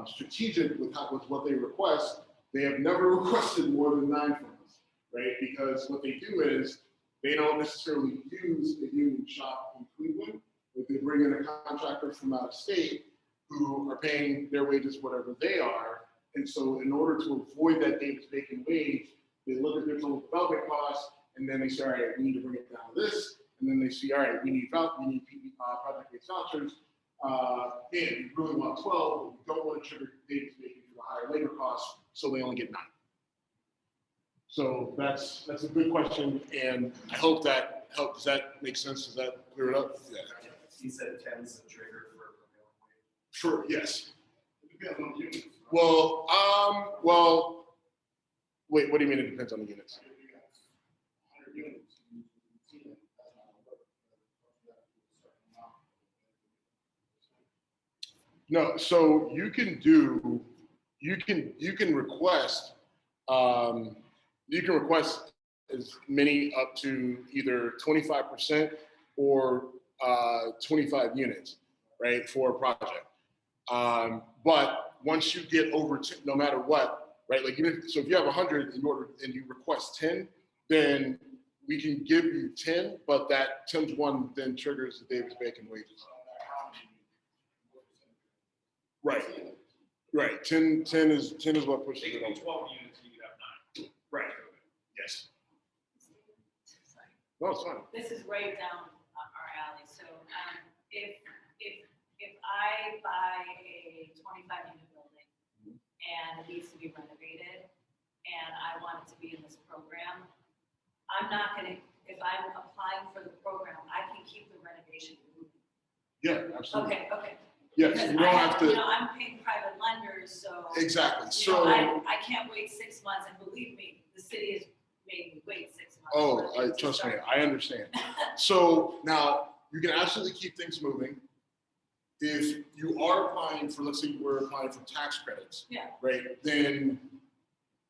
Speaker 2: strategic with what they request. They have never requested more than 9 from us, right? Because what they do is they don't necessarily use a union shop in Cleveland, but they bring in a contractor from out of state who are paying their wages whatever they are. And so in order to avoid that Davis Bacon wage, they look at their total development costs, and then they say, all right, we need to bring it down to this. And then they see, all right, we need project-based vouchers. And we really want 12, but we don't want to trigger Davis Bacon for the higher labor costs, so they only get 9. So that's a good question, and I hope that helps. Does that make sense? Does that clear it up? Yeah.
Speaker 5: He said 10 is a trigger for
Speaker 2: Sure. Yes.
Speaker 6: It depends on the units. Right?
Speaker 2: Well. Wait. What do you mean? It depends on the units.
Speaker 6: If you got 100 units, you see it, that's not gonna work. You have to do a certain amount.
Speaker 2: No. So you can request. You can request as many up to either 25% or 25 units, right, for a project. But once you get over, no matter what, right, like so if you have 100 and you request 10, then we can give you 10, but that 10th one then triggers the Davis Bacon wages. Right. Right. 10 is what pushes
Speaker 1: It
Speaker 2: it
Speaker 1: could be
Speaker 2: over.
Speaker 1: 12 units, you could have 9.
Speaker 2: Right. Yes. No, it's fine.
Speaker 3: This is right down our alley, so, if I buy a 25-unit building and it needs to be renovated, and I want it to be in this program, I'm not gonna, if I'm applying for the program, I can keep the renovation moving.
Speaker 2: Yeah, absolutely.
Speaker 3: Okay.
Speaker 2: Yes,
Speaker 3: Because
Speaker 2: you don't have to.
Speaker 3: I'm paying private lenders, so.
Speaker 2: Exactly.
Speaker 3: You know,
Speaker 2: So,
Speaker 3: I can't wait 6 months, and believe me, the city has made me wait 6 months. for things to
Speaker 2: trust me,
Speaker 3: start.
Speaker 2: I understand. So now you can absolutely keep things moving. If you are applying for, let's say you were applying for tax credits,
Speaker 3: Yeah.
Speaker 2: right? Then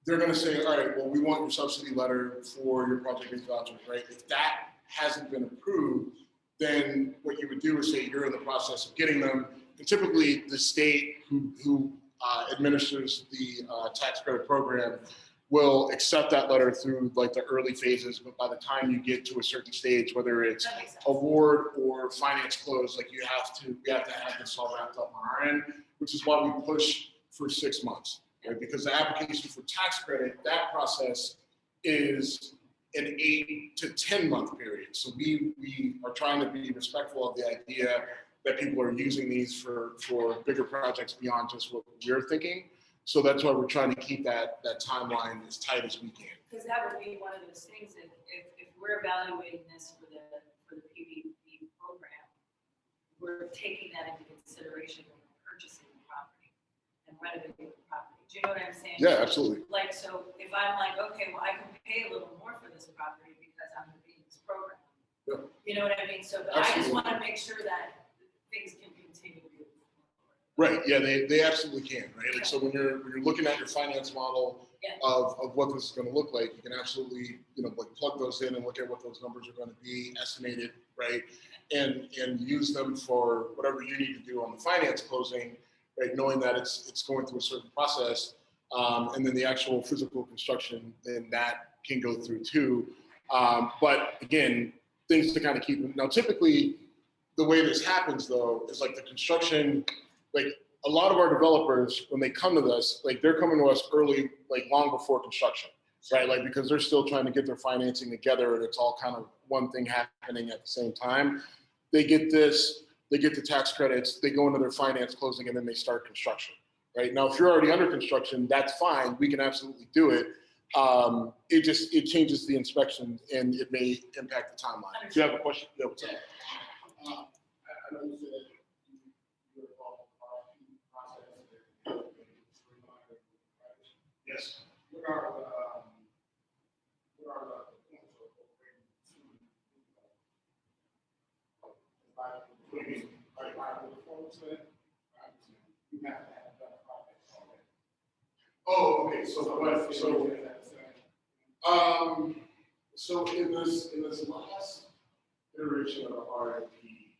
Speaker 2: they're going to say, all right, well, we want your subsidy letter for your project-based vouchers, right? If that hasn't been approved, then what you would do is say you're in the process of getting them. and typically the state who administers the tax credit program will accept that letter through like the early phases, but by the time you get to a certain stage, whether it's
Speaker 3: That makes sense.
Speaker 2: award or finance close, like we have to have this all wrapped up on our end, which is why we push for 6 months, right? Because the application for tax credit, that process is an 8 to 10 month period. So we are trying to be respectful of the idea that people are using these for bigger projects beyond just what we're thinking. So that's why we're trying to keep that timeline as tight as we can.
Speaker 3: Because that would be one of those things, if we're evaluating this for the PPP program, we're taking that into consideration when we're purchasing the property and renovating the property. Do you know what I'm saying?
Speaker 2: Yeah, absolutely.
Speaker 3: Like, so if I'm like, okay, well, I can pay a little more for this property because I'm in this program.
Speaker 2: Yeah.
Speaker 3: You know what I mean? So, but I just
Speaker 2: Absolutely.
Speaker 3: want to make sure that things can continue to be.
Speaker 2: Right, yeah, they absolutely can, right? Like, so when you're looking at your finance model
Speaker 3: Yeah.
Speaker 2: of what this is gonna look like, you can absolutely, like plug those in and look at what those numbers are gonna be estimated, right? And use them for whatever you need to do on the finance closing, right? Knowing that it's going through a certain process, and then the actual physical construction, then that can go through too. But again, things to kind of keep, now typically, the way this happens though, is like the construction, like a lot of our developers, when they come to us, like they're coming to us early, like long before construction, right? Like because they're still trying to get their financing together and it's all kind of one thing happening at the same time. They get this, they get the tax credits, they go into their finance closing and then they start construction, right? Now, if you're already under construction, that's fine. We can absolutely do it. It changes the inspection and it may impact the timeline. Do you have a question? Yeah, what's up?
Speaker 6: I know you said you're involved in the RFP process and streamlining, right?
Speaker 2: Yes.
Speaker 6: What are the points of operating to, like the performance set? You have to have done a project already.
Speaker 2: Oh, okay, so in this last iteration of the RFP,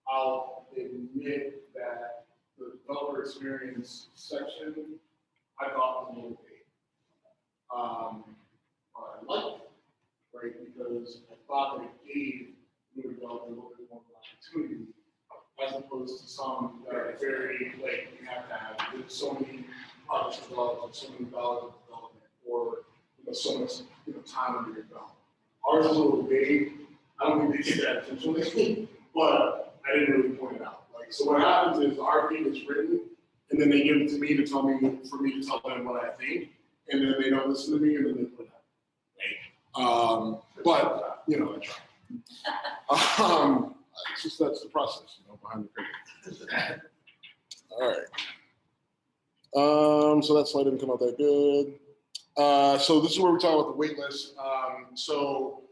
Speaker 2: I'll admit that the developer experience section, I thought was a little big. But I liked it, right, because I thought that it gave new developers a little bit more opportunity, as opposed to some that are very, like, you have to have so many projects developed, so many dollars of development, or so much time under your belt. Ours is a little vague. I don't think they did that intentionally, but I didn't really point it out. Like, so what happens is the RFP is written, and then they give it to me to tell me, for me to tell them what I think, and then they don't listen to me, and then they put it out. Right? But I try. It's just that's the process, behind the curtain. All right. So that slide didn't come out that good. So this is where we talk about the wait list. So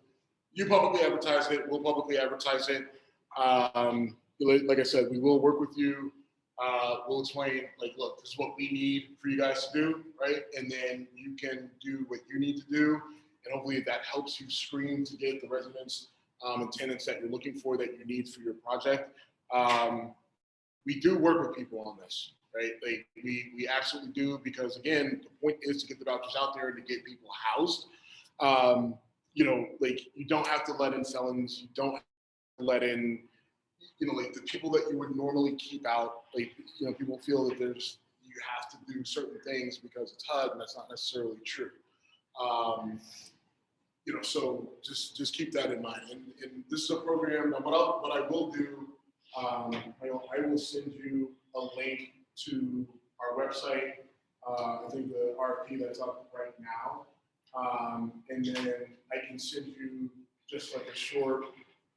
Speaker 2: you publicly advertise it, we'll publicly advertise it. Like I said, we will work with you. We'll explain, like, look, this is what we need for you guys to do, right? And then you can do what you need to do. And hopefully that helps you screen to get the residents and tenants that you're looking for, that you need for your project. We do work with people on this, right? Like we absolutely do, because again, the point is to get the vouchers out there and to get people housed. Like you don't have to let in felons, you don't have to let in, like the people that you would normally keep out. Like, people feel that you have to do certain things because it's HUD, and that's not necessarily true. So just keep that in mind. And this is a program. Now, what I will do, I will send you a link to our website. I think the RFP that's up right now, and then I can send you just like a short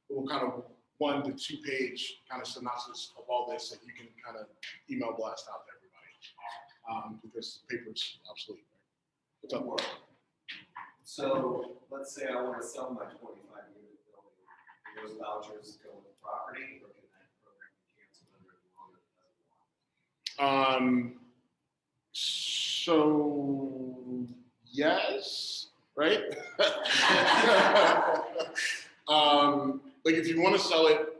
Speaker 2: little kind of 1 to 2 page kind of synopsis of all this that you can kind of email blast out to everybody, because the paper's obsolete. Right? What's up, Laura?
Speaker 5: So let's say I want to sell my 25-unit building. Do those vouchers go with the property, or can that program be canceled under the law that doesn't want?
Speaker 2: So yes, right? Like if you want to sell it,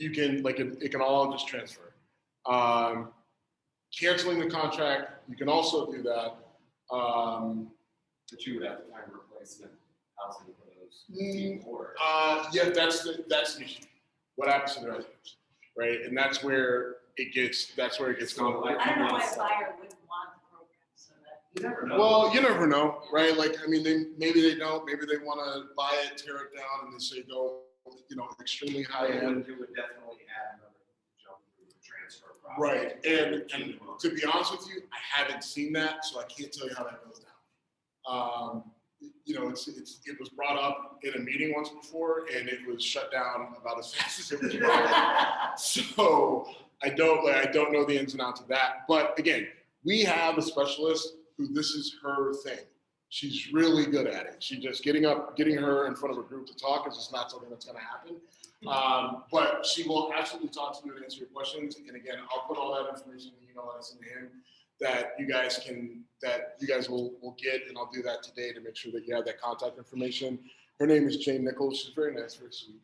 Speaker 2: you can, like, it can all just transfer. Canceling the contract, you can also do that.
Speaker 5: But you would have to find replacement housing for those people or.
Speaker 2: Yeah, that's the issue. What happens to the residents, right? And that's where it gets complicated.
Speaker 3: I don't know why a buyer wouldn't want the program, so that.
Speaker 5: You never know.
Speaker 2: Well, you never know, right? Like, I mean, maybe they don't. Maybe they want to buy it, tear it down, and they say go, extremely high end.
Speaker 5: It would definitely add another jump through the transfer process.
Speaker 2: Right, and to be honest with you, I haven't seen that, so I can't tell you how that goes down. It was brought up in a meeting once before, and it was shut down about as fast as it was brought up. So I don't know the ins and outs of that. But again, we have a specialist who this is her thing. She's really good at it. She just getting her in front of a group to talk is just not something that's going to happen. But she will absolutely talk to you and answer your questions. And again, I'll put all that information in the email I send to him that you guys will get, and I'll do that today to make sure that you have that contact information. Her name is Jane Nichols. She's very nice, very sweet.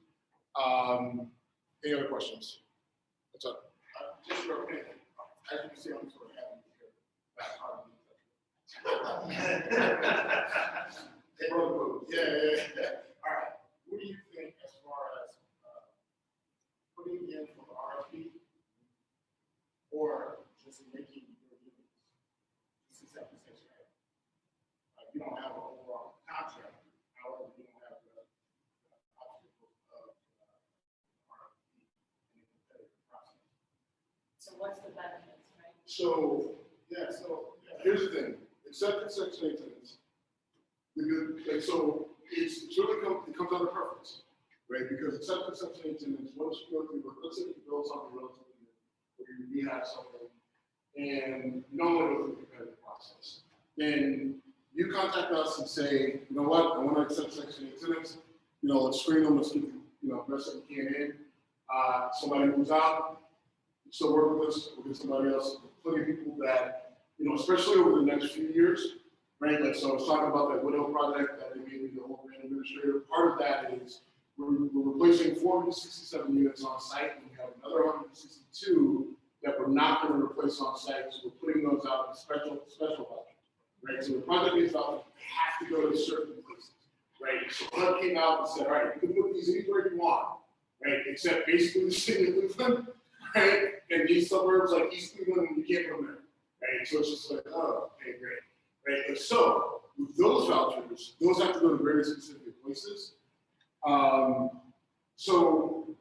Speaker 2: Any other questions? What's up?
Speaker 6: Just your opinion. As you can see, I'm sort of happy to hear that part of the Hey, brother, yeah. All right. What do you think as far as putting in for the RFP or just making your units? This is section A. You don't have an overall contract. However, you don't have the obstacle of RFP in the competitive process.
Speaker 3: So what's the benefits, right?
Speaker 6: So here's the thing. Accepting Section 8 tenants. So it comes out of preference, right? Because accepting Section 8 tenants, once you go through, let's say you build something relatively new, or you rehab something, and you don't want to go through the competitive process, then you contact us and say, you know what, I want to accept Section 8 tenants. Let's screen them, let's get the best that we can in. Somebody moves out, you still work with us, we'll get somebody else. Plenty of people that, especially over the next few years, right? Like, so I was talking about that Widow project that they gave me the whole grant administrator. Part of that is we're replacing 467 units on site, and we have another 162 that we're not going to replace on site. So we're putting those out in special vouchers, right? So the project-based vouchers have to go to certain places, right? So Club came out and said, all right, you can put these anywhere you want, right? Except basically the city of Cleveland, right? And these suburbs like East Cleveland, you can't go there. Right, so it's just like, oh, okay, great, right? And so with those vouchers, those have to go to very specific places. So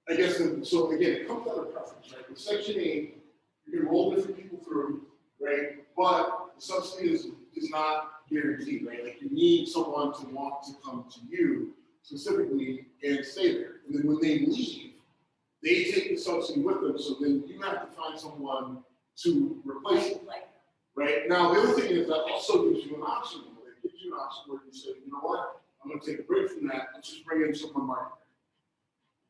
Speaker 6: I guess, so again, it comes out of preference, right? With Section 8, you can roll different people through, right? But the subsidy is not guaranteed, right? Like, you need someone to want to come to you specifically and stay there. And then when they leave, they take the subsidy with them, so then you have to find someone to replace it. Right? Now, the other thing is that also gives you an option. It gives you an option where you say, you know what, I'm going to take a break from that, let's just bring in someone market.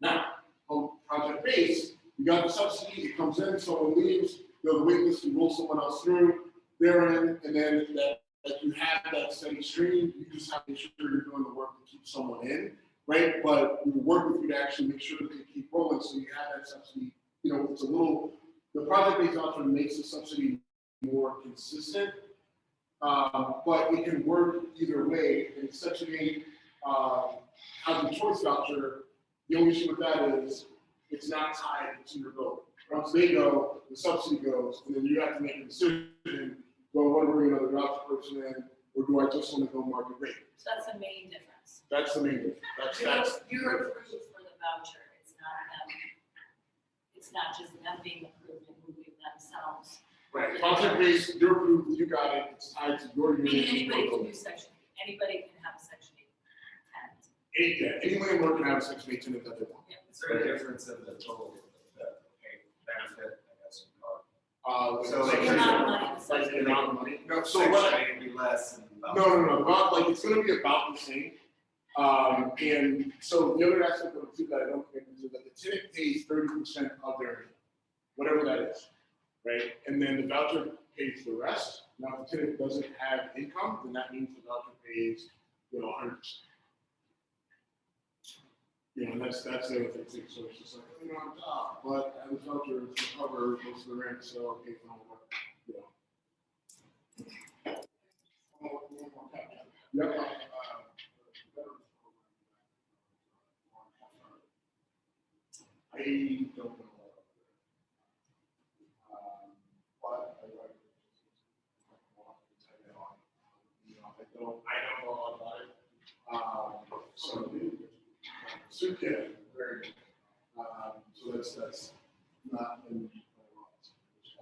Speaker 6: Now, on project base, you got the subsidy, it comes in, someone leaves, you go to the waitlist, you roll someone else through, they're in, and then that you have that steady stream, you just have to make sure you're doing the work to keep someone in. Right, but we work with you to actually make sure that they keep rolling, so you have that subsidy. It's the project-based voucher makes the subsidy more consistent, but it can work either way. In Section 8 housing choice voucher, the only issue with that is it's not tied to your building. Once they go, the subsidy goes, and then you have to make a decision: do I want to bring another voucher person in, or do I just want to go market rate?
Speaker 3: So that's the main difference.
Speaker 2: That's the main thing.
Speaker 3: You're approved for the voucher, it's not them. It's not just them being approved and moving themselves.
Speaker 2: Right, project based, you're approved, you got it, it's tied to your unit.
Speaker 3: Anybody can do Section 8, anybody can have a Section 8 tenant.
Speaker 2: Anybody in work can have a Section 8 tenant that they want.
Speaker 3: Yeah.
Speaker 5: Is there a difference in the total benefit, I guess you call it?
Speaker 2: So
Speaker 3: The amount of money, the
Speaker 2: like the amount of money. No, so
Speaker 5: Section
Speaker 2: what?
Speaker 5: 8 would be less.
Speaker 2: No. About, like, it's going to be about the same. And so the other aspect of it too that I don't think is that the tenant pays 30% of their income, whatever that is, right? And then the voucher pays the rest. Now, if the tenant doesn't have income, then that means the voucher pays, 100%.
Speaker 6: You know, and that's the other thing too. So it's just like, you know, I'm top, but I have a voucher to cover most of the rent, so okay, fine, but, you know. One more time. Yep. I don't know. But I don't know a lot about it. So, suitcase, very good. So that's not in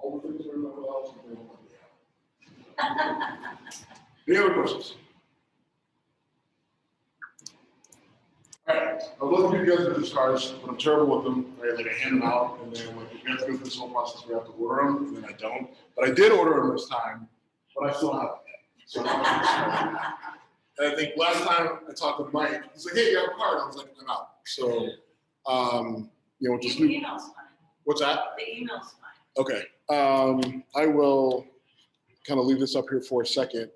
Speaker 6: all the things are in my wells. Any other questions? All right, I love you guys with the cards, but I'm terrible with them. Right, like I hand them out, and then like you have to go through this whole process. We have to order them, and then I don't. But I did order them this time, but I still haven't yet. So and I think last time I talked to Mike, he's like, "Hey, you have a card?" I was like, "I'm out." So, you know, just
Speaker 3: The email's fine.
Speaker 6: What's that?
Speaker 3: The email's fine.
Speaker 6: Okay. I will kind of leave this up here for a second.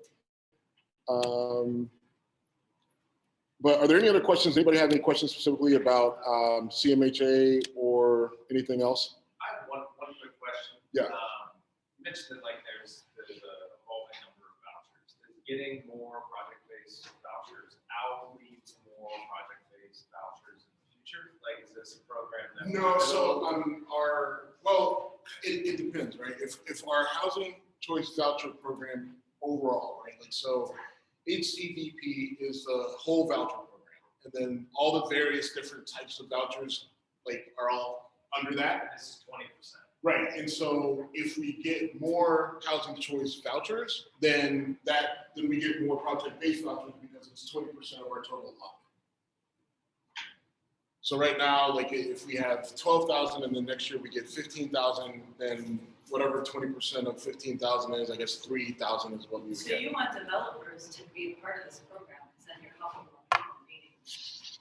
Speaker 6: But are there any other questions? Anybody have any questions specifically about CMHA or anything else?
Speaker 1: I have one quick question.
Speaker 6: Yeah.
Speaker 1: You mentioned that like there's a evolving number of vouchers. Does getting more project-based vouchers out lead to more project-based vouchers in the future? Like, is this a program that?
Speaker 6: No, so it depends, right? If our housing choice voucher program overall, right? Like so HCVP is the whole voucher program. And then all the various different types of vouchers like are all under that.
Speaker 1: This is 20%.
Speaker 6: Right, and so if we get more housing choice vouchers, then we get more project-based vouchers because it's 20% of our total allotment. So right now, like if we have 12,000 and then next year we get 15,000, then whatever 20% of 15,000 is, I guess 3,000 is what we would
Speaker 3: So
Speaker 6: get.
Speaker 3: you want developers to be a part of this program, because then you're helping them meeting.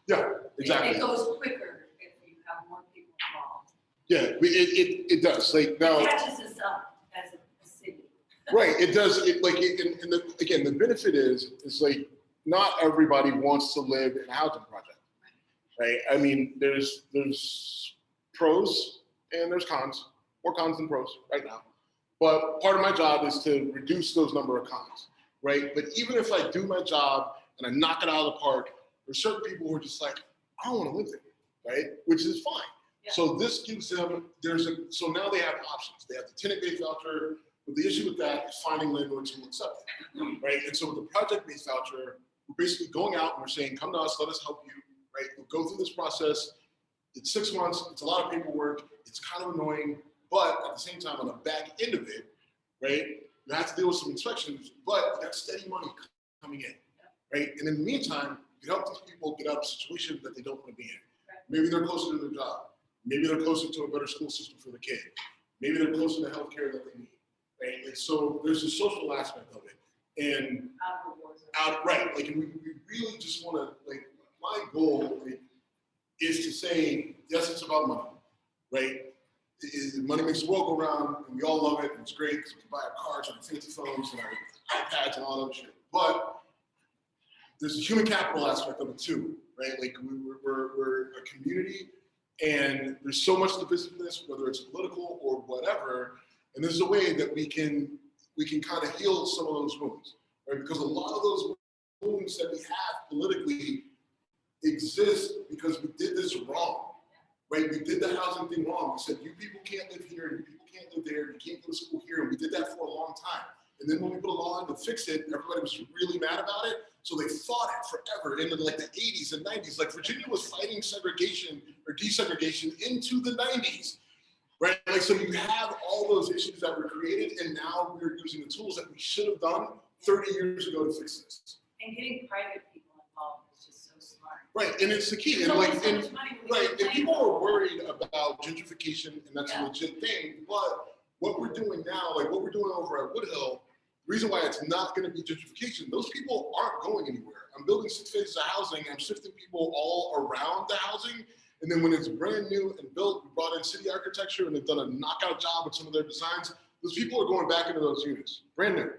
Speaker 6: Yeah, exactly.
Speaker 3: It goes quicker if you have more people involved.
Speaker 6: Yeah, it does. Like now,
Speaker 3: It catches us up as a city.
Speaker 6: right? It does. Again, the benefit is like not everybody wants to live in a housing project, right? I mean, there's pros and there's cons. More cons than pros right now. But part of my job is to reduce those number of cons, right? But even if I do my job and I knock it out of the park, there's certain people who are just like, I don't want to live there, right? Which is fine.
Speaker 3: Yeah.
Speaker 6: So this gives them, so now they have options. They have the tenant-based voucher, but the issue with that is finding landlords who will accept it, right? And so with the project-based voucher, we're basically going out and we're saying, come to us, let us help you, right? We'll go through this process. It's 6 months, it's a lot of paperwork, it's kind of annoying, but at the same time, on the back end of it, right, you have to deal with some inspections, but you got steady money coming in, right? And in the meantime, you help these people get out of situations that they don't want to be in. Maybe they're closer to their job. Maybe they're closer to a better school system for the kid. Maybe they're closer to healthcare that they need, right? And so there's a social aspect of it. And and we really just want to, like, my goal is to say, yes, it's about money, right? Money makes the world go round, and we all love it, and it's great because we can buy our cars and our fancy phones and our iPads and all that shit. But there's a human capital aspect of it too, right? Like we're a community, and there's so much divisiveness, whether it's political or whatever. And there's a way that we can kind of heal some of those wounds, right? Because a lot of those wounds that we have politically exist because we did this wrong. Right, we did the housing thing wrong. We said, you people can't live here, and you people can't live there, and you can't go to school here, and we did that for a long time. And then when we put a law in to fix it, everybody was really mad about it, so they fought it forever into like the 80s and 90s. Like Virginia was fighting segregation or desegregation into the 90s, right? Like, so you have all those issues that were created, and now we're using the tools that we should have done 30 years ago to fix this.
Speaker 3: And getting private people involved is just so smart.
Speaker 6: Right, and it's the key. And and people are worried about gentrification, and that's a legit thing. But what we're doing now, like what we're doing over at Woodhill, the reason why it's not going to be gentrification, those people aren't going anywhere. I'm building 6 phases of housing. I'm shifting people all around the housing. And then when it's brand new and built, we brought in city architecture, and they've done a knockout job with some of their designs. Those people are going back into those units, brand new.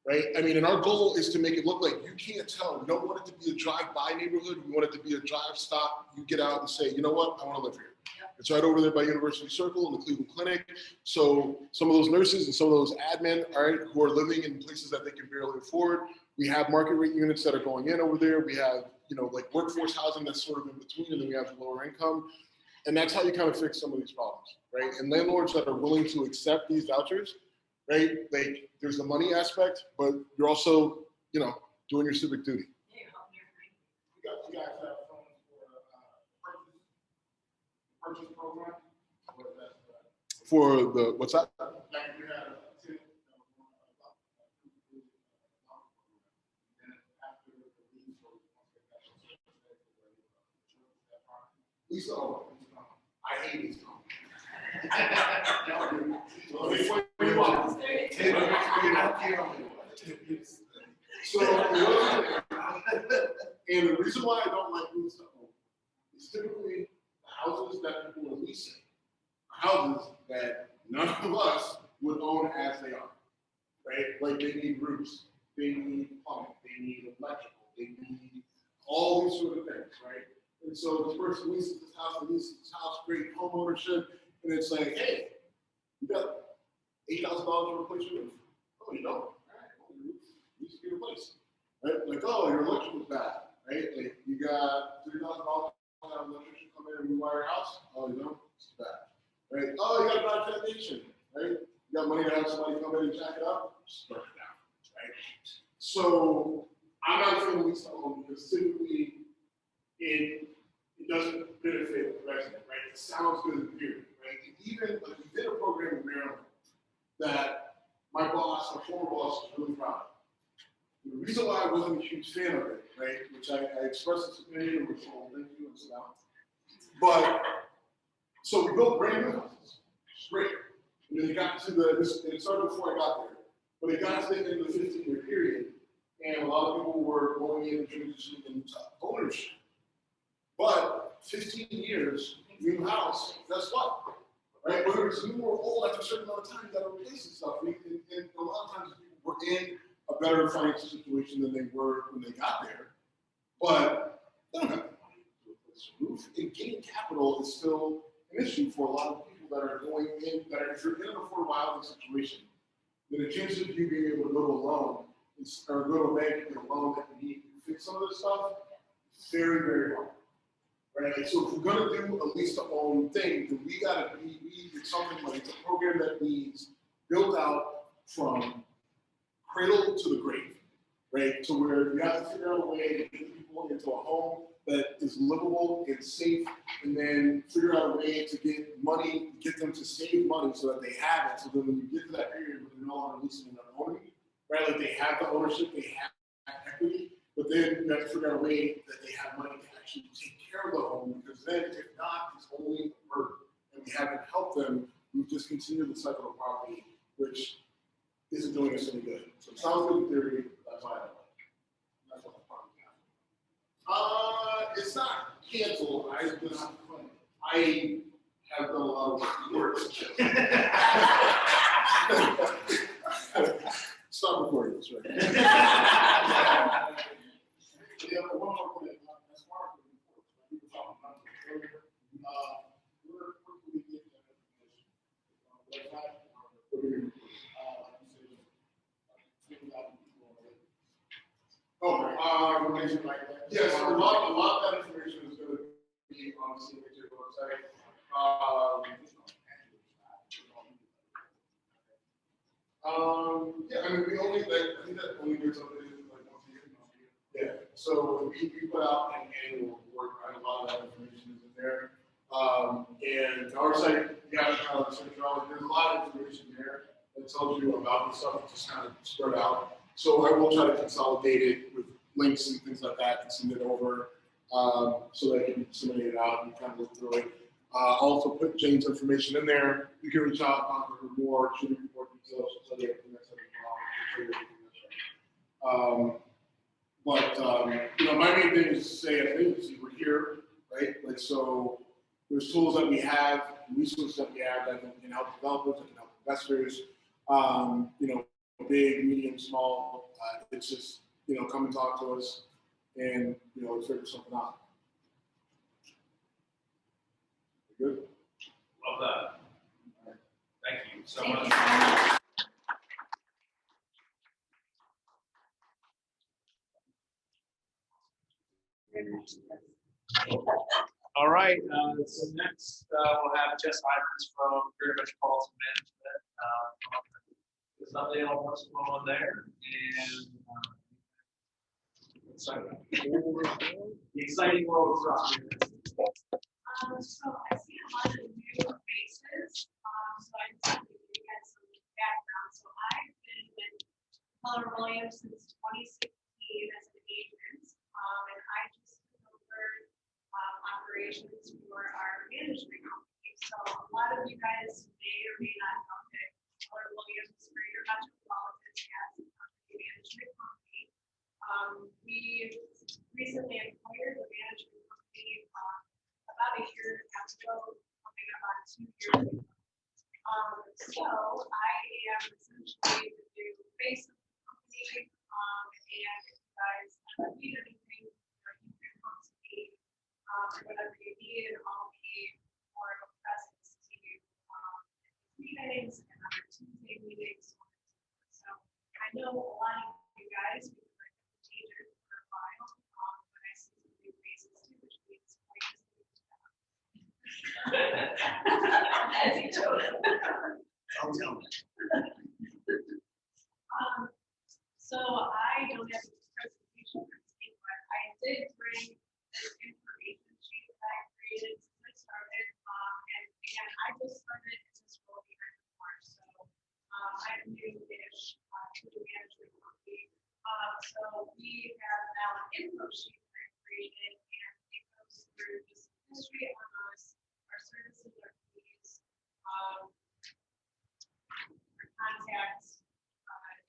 Speaker 2: right? I mean, and our goal is to make it look like you can't tell. We don't want it to be a drive-by neighborhood. We want it to be a drive stop. You get out and say, you know what, I want to live here. It's right over there by University Circle in the Cleveland Clinic. So some of those nurses and some of those admin, all right, who are living in places that they can barely afford. We have market rate units that are going in over there. We have, you know, like workforce housing that's sort of in between, and then we have the lower income. And that's how you kind of fix some of these problems, right? And landlords that are willing to accept these vouchers, right? Like, there's the money aspect, but you're also, you know, doing your civic duty.
Speaker 6: You guys have funds for purchase program? Or that's,
Speaker 2: For the, what's that?
Speaker 6: like you had a tip, and after the lease or Lisa, oh, I hate these. So, and the reason why I don't like lease to own is typically the houses that people are leasing are houses that none of us would own as they are, right? Like they need roofs, they need plumbing, they need electrical, they need all these sort of things, right? And so this person leases this house, great home ownership, and it's like, hey, you got $8,000 to replace your roof. Oh, you don't? All right, well, your roof needs to be replaced, right? Like, oh, your electrical's bad, right? Like, you got $3,000 to have an electrician come in and rewire your house. Oh, you don't? It's bad, right? Oh, you got a bad foundation, right? You got money to have somebody come in and jack it up. Just burn it down, right? So I'm not saying lease to own because typically it doesn't benefit the resident, right? It sounds good in theory, right? And even like we did a program in Maryland that my boss, my former boss, was really proud of. The reason why I wasn't a huge fan of it, right, which I expressed this opinion, which I'll thank you and stuff. But so we built brand new houses, straight. And then it got to and it started before I got there, but it got to the end of the 15-year period, and a lot of people were going in and transitioning into ownership. But 15 years, new house, guess what? Right? Whether it's new or old, after a certain amount of time, you got to replace this stuff. And a lot of times people were in a better financial situation than they were when they got there. But they don't have the money to replace the roof. And getting capital is still an issue for a lot of people that are going in, that are, if you're in an affordable housing situation, then the chances of you being able to go to a loan or go to a bank and get a loan that you need to fix some of this stuff, very, very hard. Right? So if we're gonna do a lease to own thing, then we it's something like it's a program that needs built out from cradle to the grave, right? To where you have to figure out a way to get people into a home that is livable and safe, and then figure out a way to get them to save money so that they have it. So then when you get to that period where they're no longer leasing and owning, right? Like they have the ownership, they have equity, but then you have to figure out a way that they have money to actually take care of the home, because then if not, it's only a burden. And we haven't helped them. We've just continued the cycle of poverty, which isn't doing us any good. So it sounds good in theory, that's why I don't like it. That's what the poverty is. It's not canceled. I have done a lot of work. Stop recording this, right? Yeah, but one more point, as far as the reports, like we were talking about earlier, where can we get that information? Website, or you said, 10,000 people on it. Oh, information like that. Yes, a lot of that information is going to be on the CMHA website. Yeah, I mean, we only, I think that only gives updates like once a year. Yeah, so we put out an annual report, right? A lot of that information is in there. And our site, yeah, there's a lot of information there that tells you about the stuff just kind of spread out. So I will try to consolidate it with links and things like that and send it over so that you can disseminate it out and kind of look through it. I'll also put Jane's information in there. You can reach out, talk to her more, shoot me more details, so that everything that's you know, my main thing is to say, as an agency, we're here, right? Like, so there's tools that we have, resources that we have that can help developers, that can help investors. You know, big, medium, small. It's just, come and talk to us and, let's figure something out. Good?
Speaker 1: Love that. Thank you so
Speaker 3: Thank
Speaker 1: much.
Speaker 3: you so much.
Speaker 1: All right, so next we'll have Jess Ivers from Greater Metropolitan Management. There's nothing else what's going on there, and the exciting world of property.
Speaker 7: So I see a lot of new faces, so I just have to give you guys some background. So I've been with Keller Williams since 2016 as an agent, and I just took over operations for our management company. So a lot of you guys may or may not know that Keller Williams Greater Metropolitan has a management company. We recently acquired the management company about a year and a half ago, coming about 2 years ago. So I am essentially the new face of the company, and if you guys ever need anything, you can come to me for whatever you need, and I'll be more of a presence to you in meetings and other Tuesday meetings. So I know a lot of you guys, because I've been a teacher for a while, but I see some new faces too, which means
Speaker 3: As you chose.
Speaker 4: I'll tell them.
Speaker 7: So I don't have a presentation for today, but I did bring this information sheet that I created since I started. And again, I just started in this role behind the March, so I'm new-ish to the management company. So we have now an info sheet that I created, and it goes through just history on us, our services, our fees, our contacts,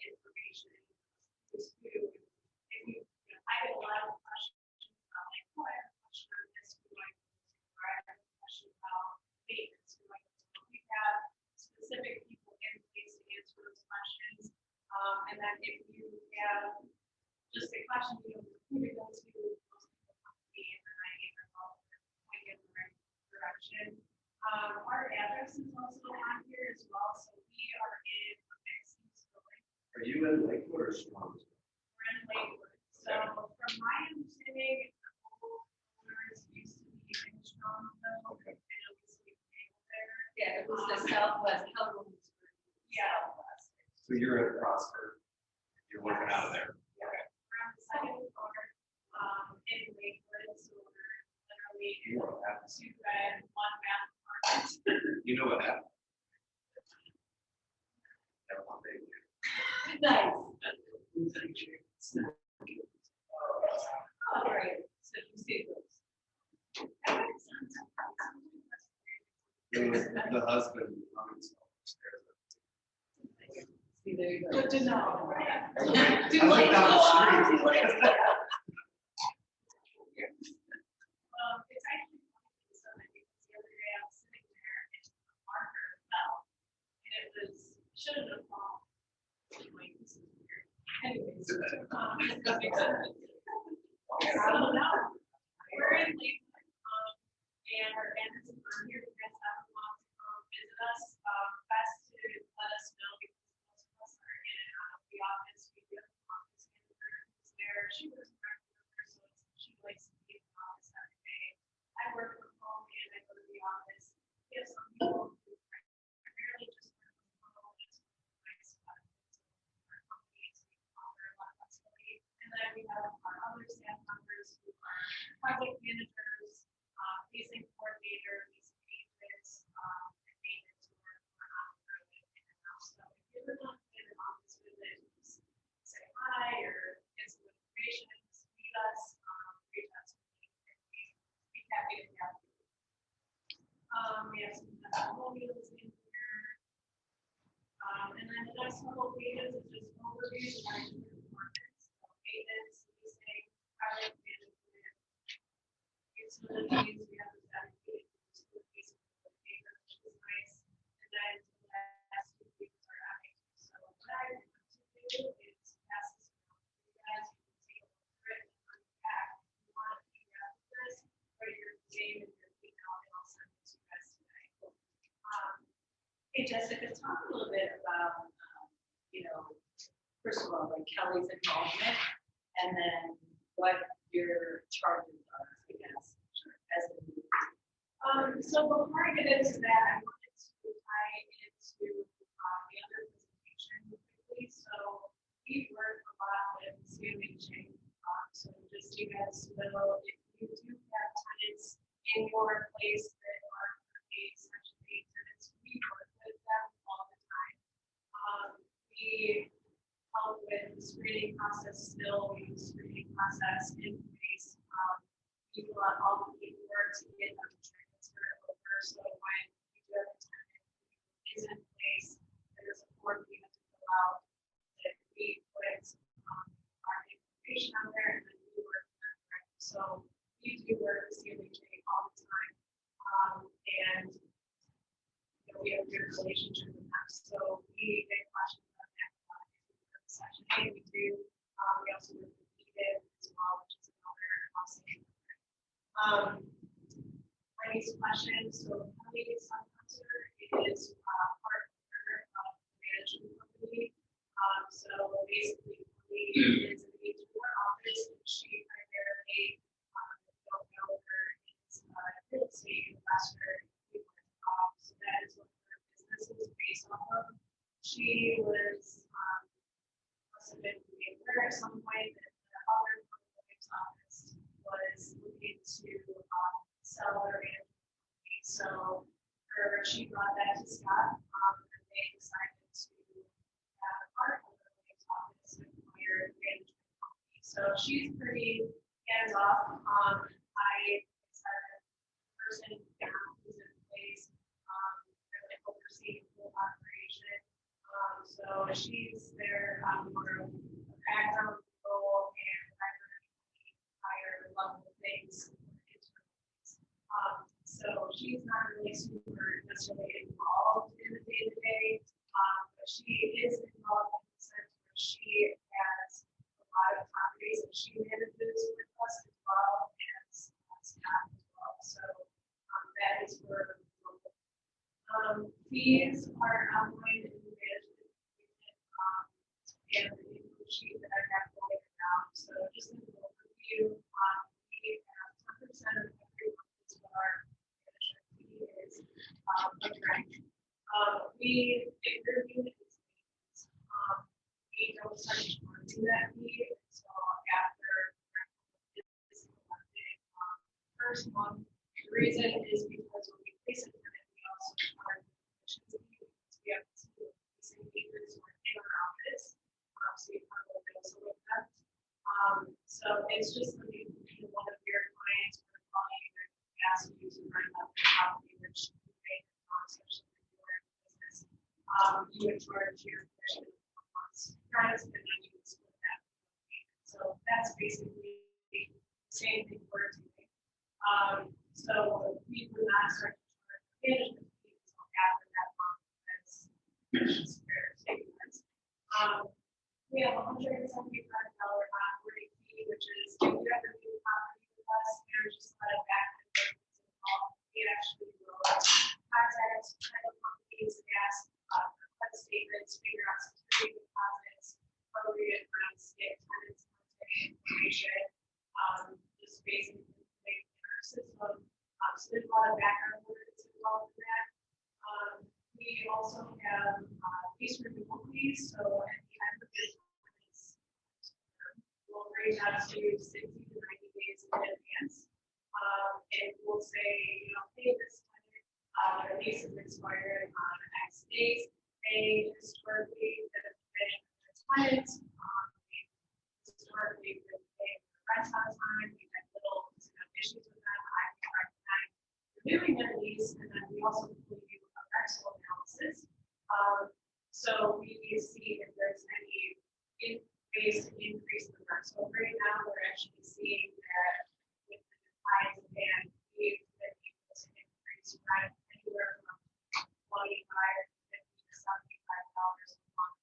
Speaker 7: information. Just to, if you, I get a lot of questions about like, oh, I have a question on this, who do I go to, or I have a question about maintenance, who do I go to. We have specific people in place to answer those questions. And then if you have just a question, you know who to go to, most people come to me, and then I either help point in the right direction. Our address is also on here as well, so we are in a mixed use building.
Speaker 5: Are you in Lakewood or Strong?
Speaker 7: We're in Lakewood. So from my understanding, the whole owners used to be in Strongville.
Speaker 5: Okay.
Speaker 7: And obviously there.
Speaker 3: Yeah, it was the Southwest Health.
Speaker 7: Yeah.
Speaker 5: So you're at Prosper. You're working out of there.
Speaker 7: Yeah. We're on the second floor, in Lakewood, so we're literally
Speaker 5: You know what happened?
Speaker 7: 2-bed, 1-bath apartment.
Speaker 5: You know what happened? Never mind, baby.
Speaker 3: Nice. All right, so you see those.
Speaker 5: The husband.
Speaker 3: See, there you go.
Speaker 7: Good to know.
Speaker 3: Do
Speaker 5: I
Speaker 3: like
Speaker 5: looked down the
Speaker 3: go on,
Speaker 5: street.
Speaker 3: do like go on.
Speaker 7: It's actually funny, so that because the other day I was sitting there and the marker fell, and it was, shouldn't have fallen. Anyway, this is weird. Anyways, that makes sense. I don't know. We're in Lakewood, and our address is on here. If you guys ever want to come visit us, best to let us know, because most of us are in and out of the office. We do have an office manager who's there. She works directly with her, so she likes to be in the office every day. I work from home and I go to the office. We have some people who primarily just work from home. It's nice about our companies. We offer a lot of flexibility. And then we have our other staff members who are project managers, leasing coordinator, leasing agents, and maintenance who are on the road in and out. So if you ever want to get an office visit, just say hi or get some information, just meet us, reach out to me, and we'd be happy to have you. We have some testimonials in here. And then the next couple of pages is just overviews of our different departments. So maintenance, leasing, project management, utilities, we have the dedicated utilities, which is nice. And then the last 2 weeks are having. So what I do Hey, Jessica, talk a little bit about, first of all, like Kelly's involvement, and then what your charges are, I guess, as a. So before I get into that, I wanted to tie into the other presentation quickly. So we work a lot with CMHA. So just so you guys know, if you do have tenants in your place that are Section 8 tenants, we work with them all the time. We help with the screening process still, we use screening process in place. We fill out all the paperwork to get them transferred over. So when you do have a tenant who is in place, there's a form we have to fill out that we put our information on there and then we work with them. Right? So we do work with CMHA all the time. And we have a good relationship with them. So we get questions on that. Section 8, we do. We also work with EDIT as well, which is another housing. My next question, so Kelly Sunhunter is partner of the management company. So basically, Kelly is an HR office, and she primarily, don't know her, is a real estate investor. So that is what her business is based off of. She was must have been aware at some point that the other company's office was looking to sell their company. So she brought that to Scott, and they decided to have our company's office acquire the management company. So she's pretty hands off. I said the person who's in place, really overseeing the whole operation. So she's there for a background role and primarily higher level things. So she's not really super necessarily involved in the day-to-day, but she is involved in the sense where she has a lot of properties that she manages with us as well as staff as well. So that is where fees are outlined in the management and the info sheet that I have going down. So just an overview, we have 10% of every month is what our management fee is. We, if your unit is maintenance, we don't start charging that fee until after is collected first month. The reason is because when we place a tenant, we also charge commissions because we have to leasing agents who are in our office. So you have to go so with that. So it's just like one of your clients for calling and ask you to rent out the property, which you may not, especially if you're in business. You would charge your commission for months rent, and then you would split that. So that's basically the same thing we're doing. So we would not start to charge management fees until after that month. That's fair statements. We have $175 operating fee, which is if you ever do property with us, there's just a back and forth involved. We actually will contact title companies and ask for cut statements, figure out security deposits, appropriate rents, get tenants contact information, just basically make our system. So there's a lot of background work that's involved in that. We also have lease renewal fees. So at the end of this, we'll reach out to you 60 to 90 days in advance. And we'll say, hey, this tenant, their lease is expired on X days. They historically have been tenants. Historically been paying the rent on time. We've had little issues with them. I recommend renewing their lease, and then we also do a rental analysis. So we see if there's any ways to increase the rent. So right now we're actually seeing that with the declines and we've been able to increase rent anywhere from $25 to $50 to $75 a month,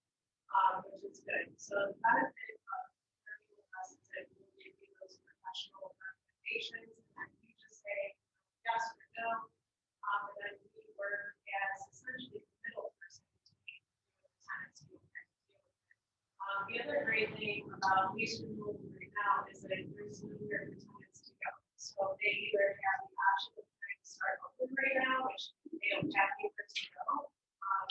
Speaker 7: which is good. So the benefit of working with us is that we'll give you those professional recommendations, and then you just say yes or no, and then we work as essentially the middle lease renewal right now is that there's no year for tenants to go. So they either have the option of trying to start open right now, which they don't have anywhere to go.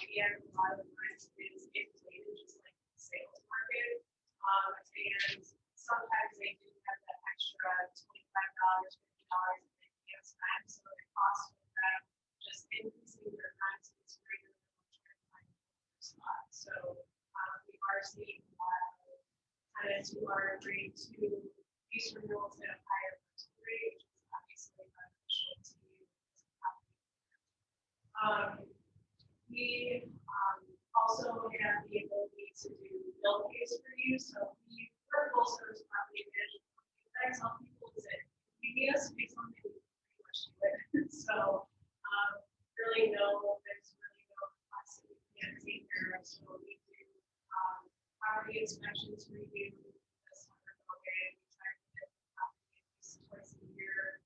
Speaker 7: And a lot of the rent is inflated, just like the sales market. And sometimes they do have that extra $25, $50 that they can't spend, so the cost of them just increasing their rent is greater than what you're finding in your spot. So we are seeing a lot of tenants who are agreeing to lease renewals at a higher rental rate, which is obviously beneficial to you as a company. We also have the ability to do bill pays for you. So we work full service property management. I tell people is that you need us to be something we can pretty much do it. So really there's really no complexity we can't take care of. So we do property inspections for you this summer. Okay, we try to get the property at least twice a year.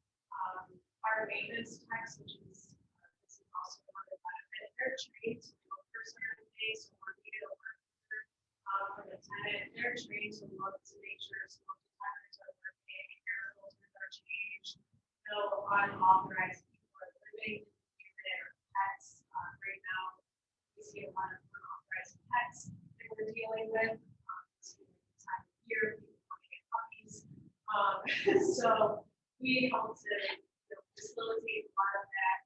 Speaker 7: Our maintenance techs, which is this is also one of the benefits. They're trained to look for certain things, so when we get a work from the tenant, they're trained to look to make sure smoke detectors are working, air filters are changed, no unauthorized people are living near their pets. Right now, we see a lot of unauthorized pets that we're dealing with. This is the time of year, people want to get puppies. So we help to facilitate a lot of that.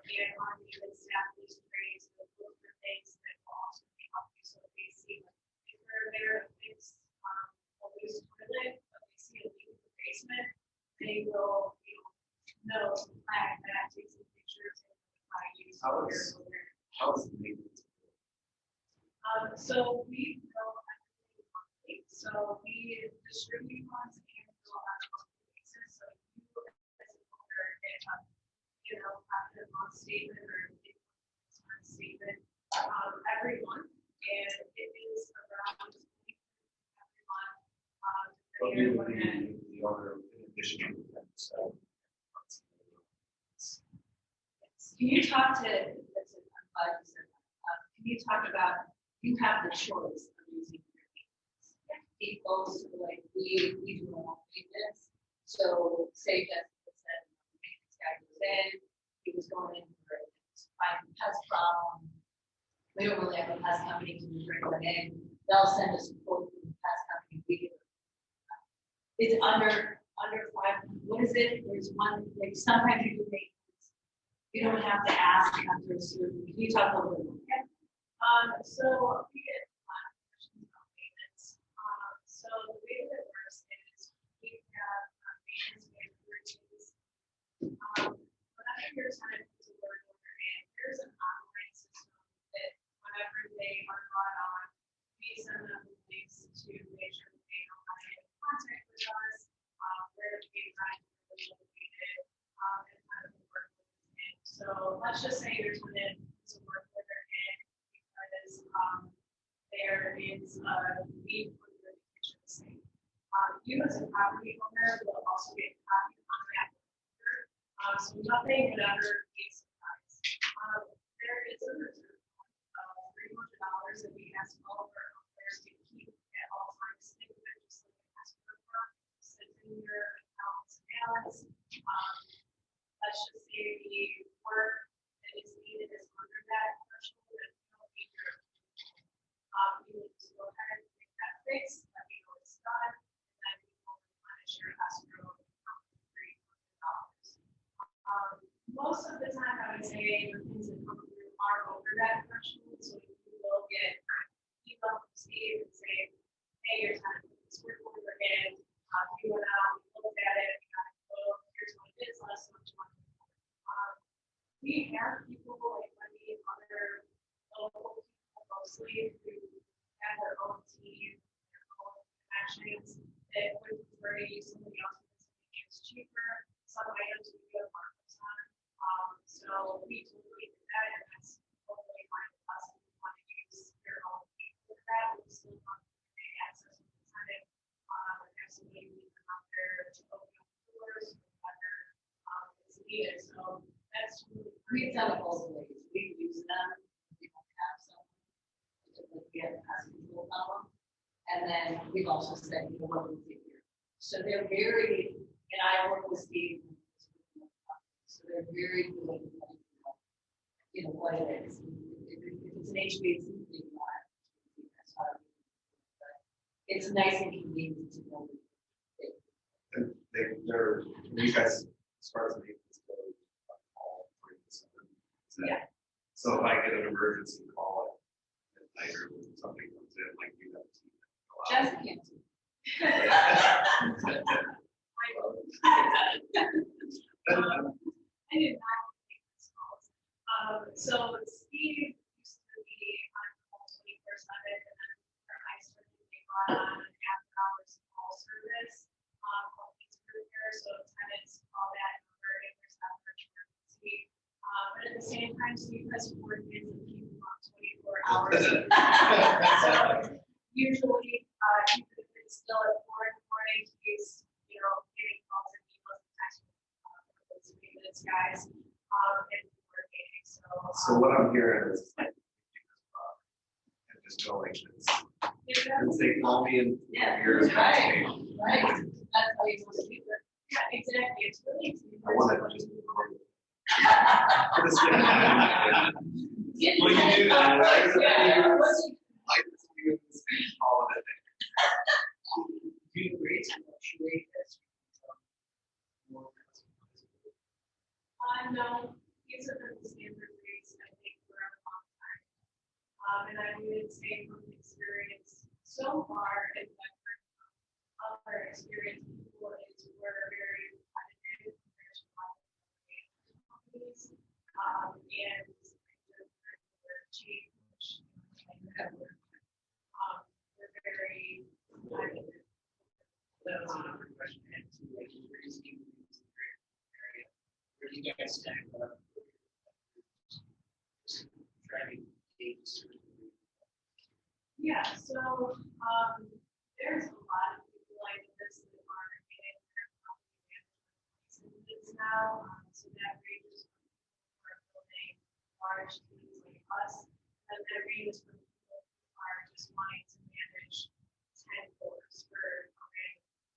Speaker 7: And our maintenance staff is trained to look for things that will also be helpful. So if they see if they're there to fix a loose toilet, but they see a leak in the basement, they will know to flag that, take some pictures, and notify you.
Speaker 5: How is the maintenance?
Speaker 7: So we bill everything monthly. So we distribute funds and bill on a monthly basis. So you as an owner get after a month statement or a month statement every month, and it is around every month.
Speaker 5: But we would be the owner in addition to that. So
Speaker 3: Can you talk to, that's it, I'm glad you said that. Can you talk about, you have the choice of using your maintenance. People, so like we do our own maintenance. So say Jessica said, the maintenance guy goes in, he was going in for a pest problem. We don't really have a pest company to bring them in. They'll send us a quote from the pest company. We give them. It's under 5. What is it? There's one, like sometimes you do maintenance. You don't have to ask after a certain. Can you talk a little bit more?
Speaker 7: So we get a lot of questions about maintenance. So the way that it works is we have maintenance management routines. Whenever your tenant puts a work order in, there's an online system that whenever they are brought on, we send them links to make sure that they know how to get in contact with us, where to be located, and kind of the work order in. So let's just say your tenant puts a work order in because there is a need for your kitchen sink. You as a property owner will also get copied on that order. So nothing would ever be a surprise. There is a reserve of $300 that we ask all of our owners to keep at all times. Think of it just like an escrow fund, sits in your account's balance. Let's just say the work that is needed is under that threshold, and we don't need your you need to go ahead and make that fix, let me know it's done, and then we will replenish your escrow account for $300. Most of the time, I would say the things that come through are over that threshold, so you will get email from Steve and say, hey, your time is work order in, you went out, we looked at it, we got it, here's what it is, let us know what you want to do. We have people like many other local people mostly who have their own team, their own connections that would prefer to use somebody else because something is cheaper. Some items we do have markups on. So we totally do that, and that's hopefully fine with us if you want to use your own team for that. We still want to get access to the tenant, and have somebody leave them out there to open up doors, whether it's needed. So that's really
Speaker 3: We've done it both ways. We've used them. We don't have some. We have a pest control problem. And then we've also said, you know, what we do here. So they're very, and I work with Steve. So they're very good at, you know, what it is. If it's an HVAC thing, that's how it is. But it's nice and convenient to know.
Speaker 5: And they're, you guys, as far as maintenance goes, all 3
Speaker 3: Yeah.
Speaker 5: So if I get an emergency call at night or when something comes in, like you have to.
Speaker 3: Just can't.
Speaker 7: I did not take this calls. So Steve used to be on call 24/7, and then I started to take on after hours call service. Called Pizza Repair, so tenants call that number if there's that emergency. But at the same time, Steve has 4 kids and keep them on 24 hours. So usually, even if it's still at 4 in the morning, he's, you know, getting calls and emails and texts from those maintenance guys, and working, so.
Speaker 5: So what I'm hearing is like, and just go like this. And say, call me in your
Speaker 3: Right. Right, that's how you want to do it.
Speaker 7: Yeah, exactly, it's really.
Speaker 5: I want to just.
Speaker 3: Well,
Speaker 5: Well, you do that, right?
Speaker 3: Yeah.
Speaker 5: Like, you all of it.
Speaker 3: Do you agree to fluctuate as?
Speaker 7: No, these are the standard rates, I think, for a long time. And I would say from experience so far, and other experience before, is we're very competitive compared to other companies. And we're cheap, which we're very competitive.
Speaker 8: That was another question I had too, like, where is the area? Where do you guys stack up? Driving dates.
Speaker 7: Yeah, so, there's a lot of people like this that are getting their property management licenses now, so that ranges from people who are building large teams like us, and that ranges from people who are just wanting to manage 10 floors for a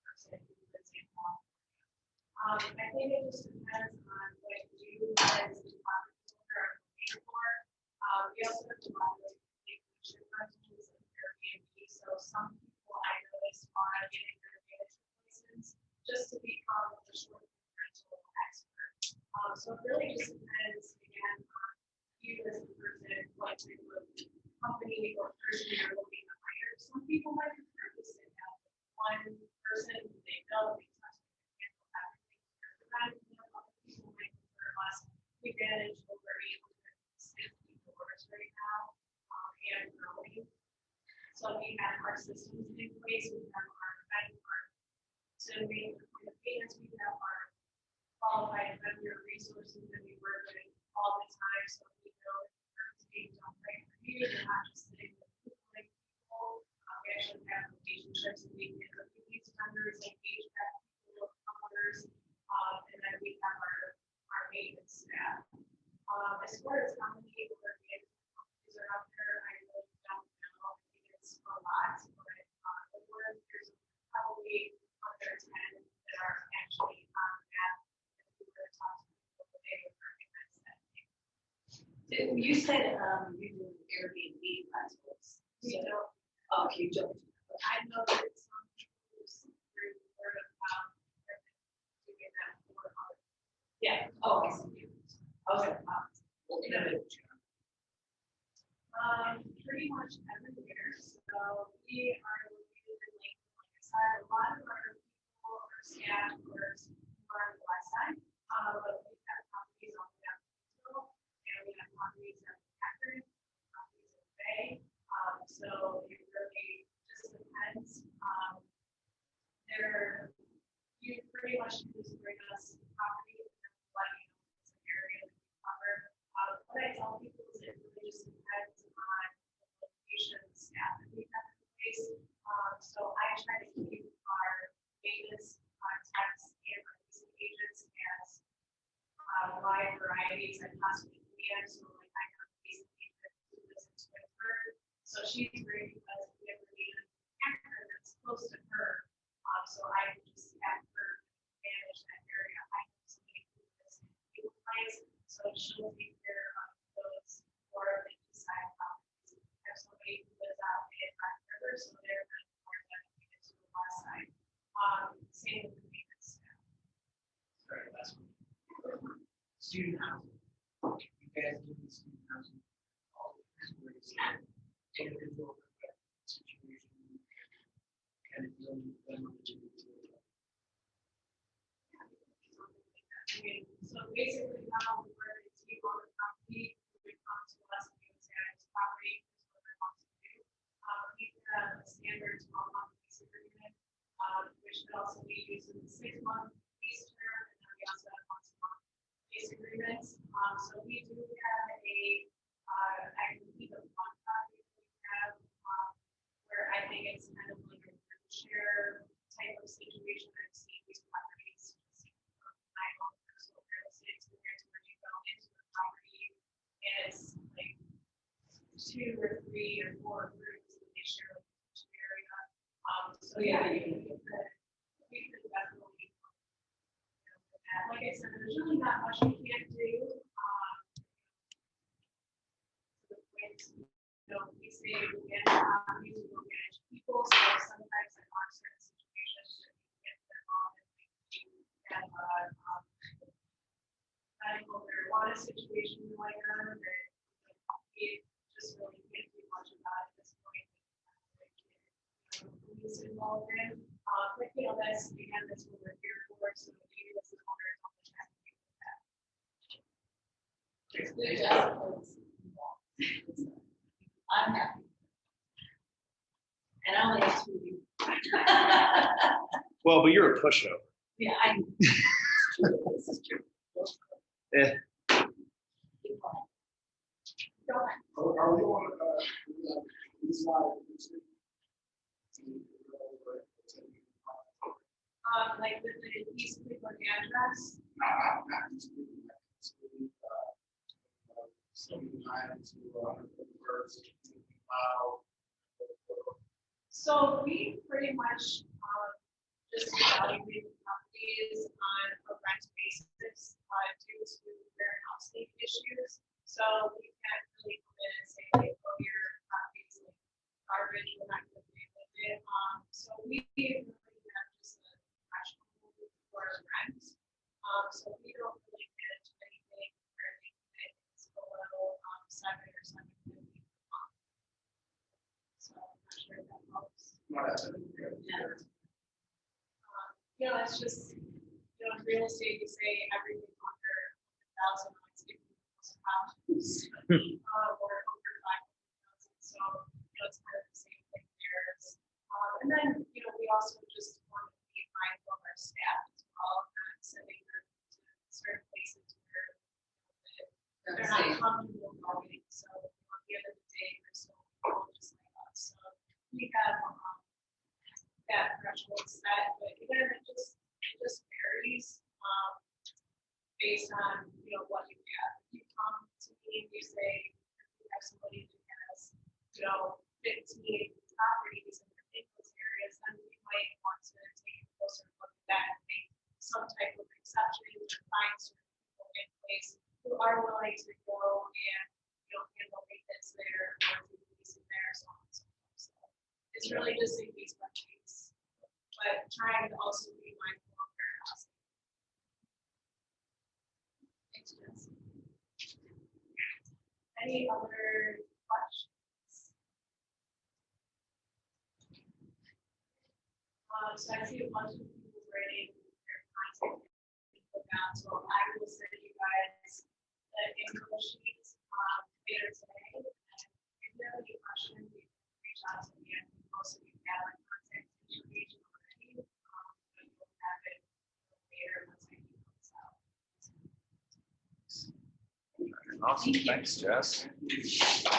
Speaker 7: person who lives in California. I think it just depends on what you as the property owner are looking for. We also have a lot of vacation rentals and Airbnb, so some people I noticed are getting their management license just to become a short-term rental expert. So it really just depends again on you as the person, what type of company or person you're looking to hire. Some people might prefer to sit down with one person who they know they trust and handle everything for them. You know, other people might prefer us. We manage over 860 doors right now, and growing. So we have our systems in place, we have our benchmark to make the payments, we have our qualified vendor resources that we work with all the time, so we know that it's being done right for you, you're not just sitting with like people. We actually have relationships and we can review these vendors, engage that people with others, and then we have our maintenance staff. As far as how many people are being companies are out there, I really don't know. I think it's a lot, but there's probably under 10 that are actually on that. If we were to talk to people, they would recognize that name.
Speaker 3: You said, you do Airbnb rentals.
Speaker 7: We don't.
Speaker 3: Oh, you don't.
Speaker 7: I know that some people through word of mouth to get that for others.
Speaker 3: Yeah, oh, I see. Okay.
Speaker 7: Pretty much everywhere. So we are located in Lakewood, like I said, a lot of our people are staff or on the west side. But we have properties on the Capitol, and we have properties at Akron, properties in Bay. So it really just depends. You pretty much can just bring us property and let you know it's an area that we cover. What I tell people is it really just depends on the location and the staff that we have in place. So I try to keep our maintenance contacts and our leasing agents as wide variety as I possibly can. So like I have a leasing agent who lives in Swinford. So she's great because we have a need in Akron, she'll take care of those or they decide properties. If somebody who lives out in Back River, so they're kind of more dedicated to the west side. Same with the maintenance staff.
Speaker 8: Sorry, last one. Student housing. You guys do the student housing. All the ways individual situation. Kind of dealing with them on the
Speaker 7: So basically now we're a team on the property, we come to us and we say this property is what we want to do. We have a standard 12-month lease agreement, which could also be used in the 6-month lease term, and then we also have month-to-month lease agreements. So we do have I can keep a one property we have, where I think it's kind of like a share type of situation. I've seen these properties my own personal real estate experience where you go into the property and it's like 2 or 3 or 4 groups that they share with each area. So yeah, we could definitely, like I said, there's really not much we can't do. We say we get properties, we don't manage people, so sometimes there are certain situations that we get them on and we have medical marijuana situation going on that we just really can't do much about at this point. Who's involved in, but you know, that's again, that's what we're here for, so maybe this is what we're on the chat to do with that.
Speaker 3: Good job. I'm happy. And I only have 2 of you.
Speaker 4: Well, but you're a pushover.
Speaker 3: Yeah, I. This is true.
Speaker 4: Eh.
Speaker 3: Keep going. Go ahead.
Speaker 6: Are we on, this slide?
Speaker 7: Like with the East Cleveland address. So we pretty much just evaluate the properties on a rent basis due to their housing issues. So we can't really come in and say, like, oh, your property is like garbage, we're not going to deal with it. So we really have just a threshold for rent. So we don't really manage anything where it's below 7 or 750 per month. So I'm not sure if that helps.
Speaker 3: Yeah.
Speaker 7: You know, it's just, you know, in real estate, you say everything under 100,000 is getting close to house, or over 500,000. So, you know, it's kind of the same thing there. And then, you know, we also just want to be mindful of our staff as well, not sending them to certain places where they're not comfortable going. So, at the end of the day, they're still people just like us. So, we have that threshold set, but again, it just varies based on, you know, what you have. If you come to me and you say you have somebody who has, you know, 15 properties in those areas, then we might want to take a closer look at that and make some type of exception to find certain people in place who are willing to go and, you know, handle maintenance there or do leasing there, so on and so forth. So it's really just a case by case, but trying to also be mindful of fair housing. Any other questions? So I see a bunch of people writing their contact info down, so I will send you guys the info sheets later today. And if you have any questions, you can reach out to me. I think most of you have my contact information already, but you'll have it later once I get this out.
Speaker 4: Awesome. Thanks, Jess.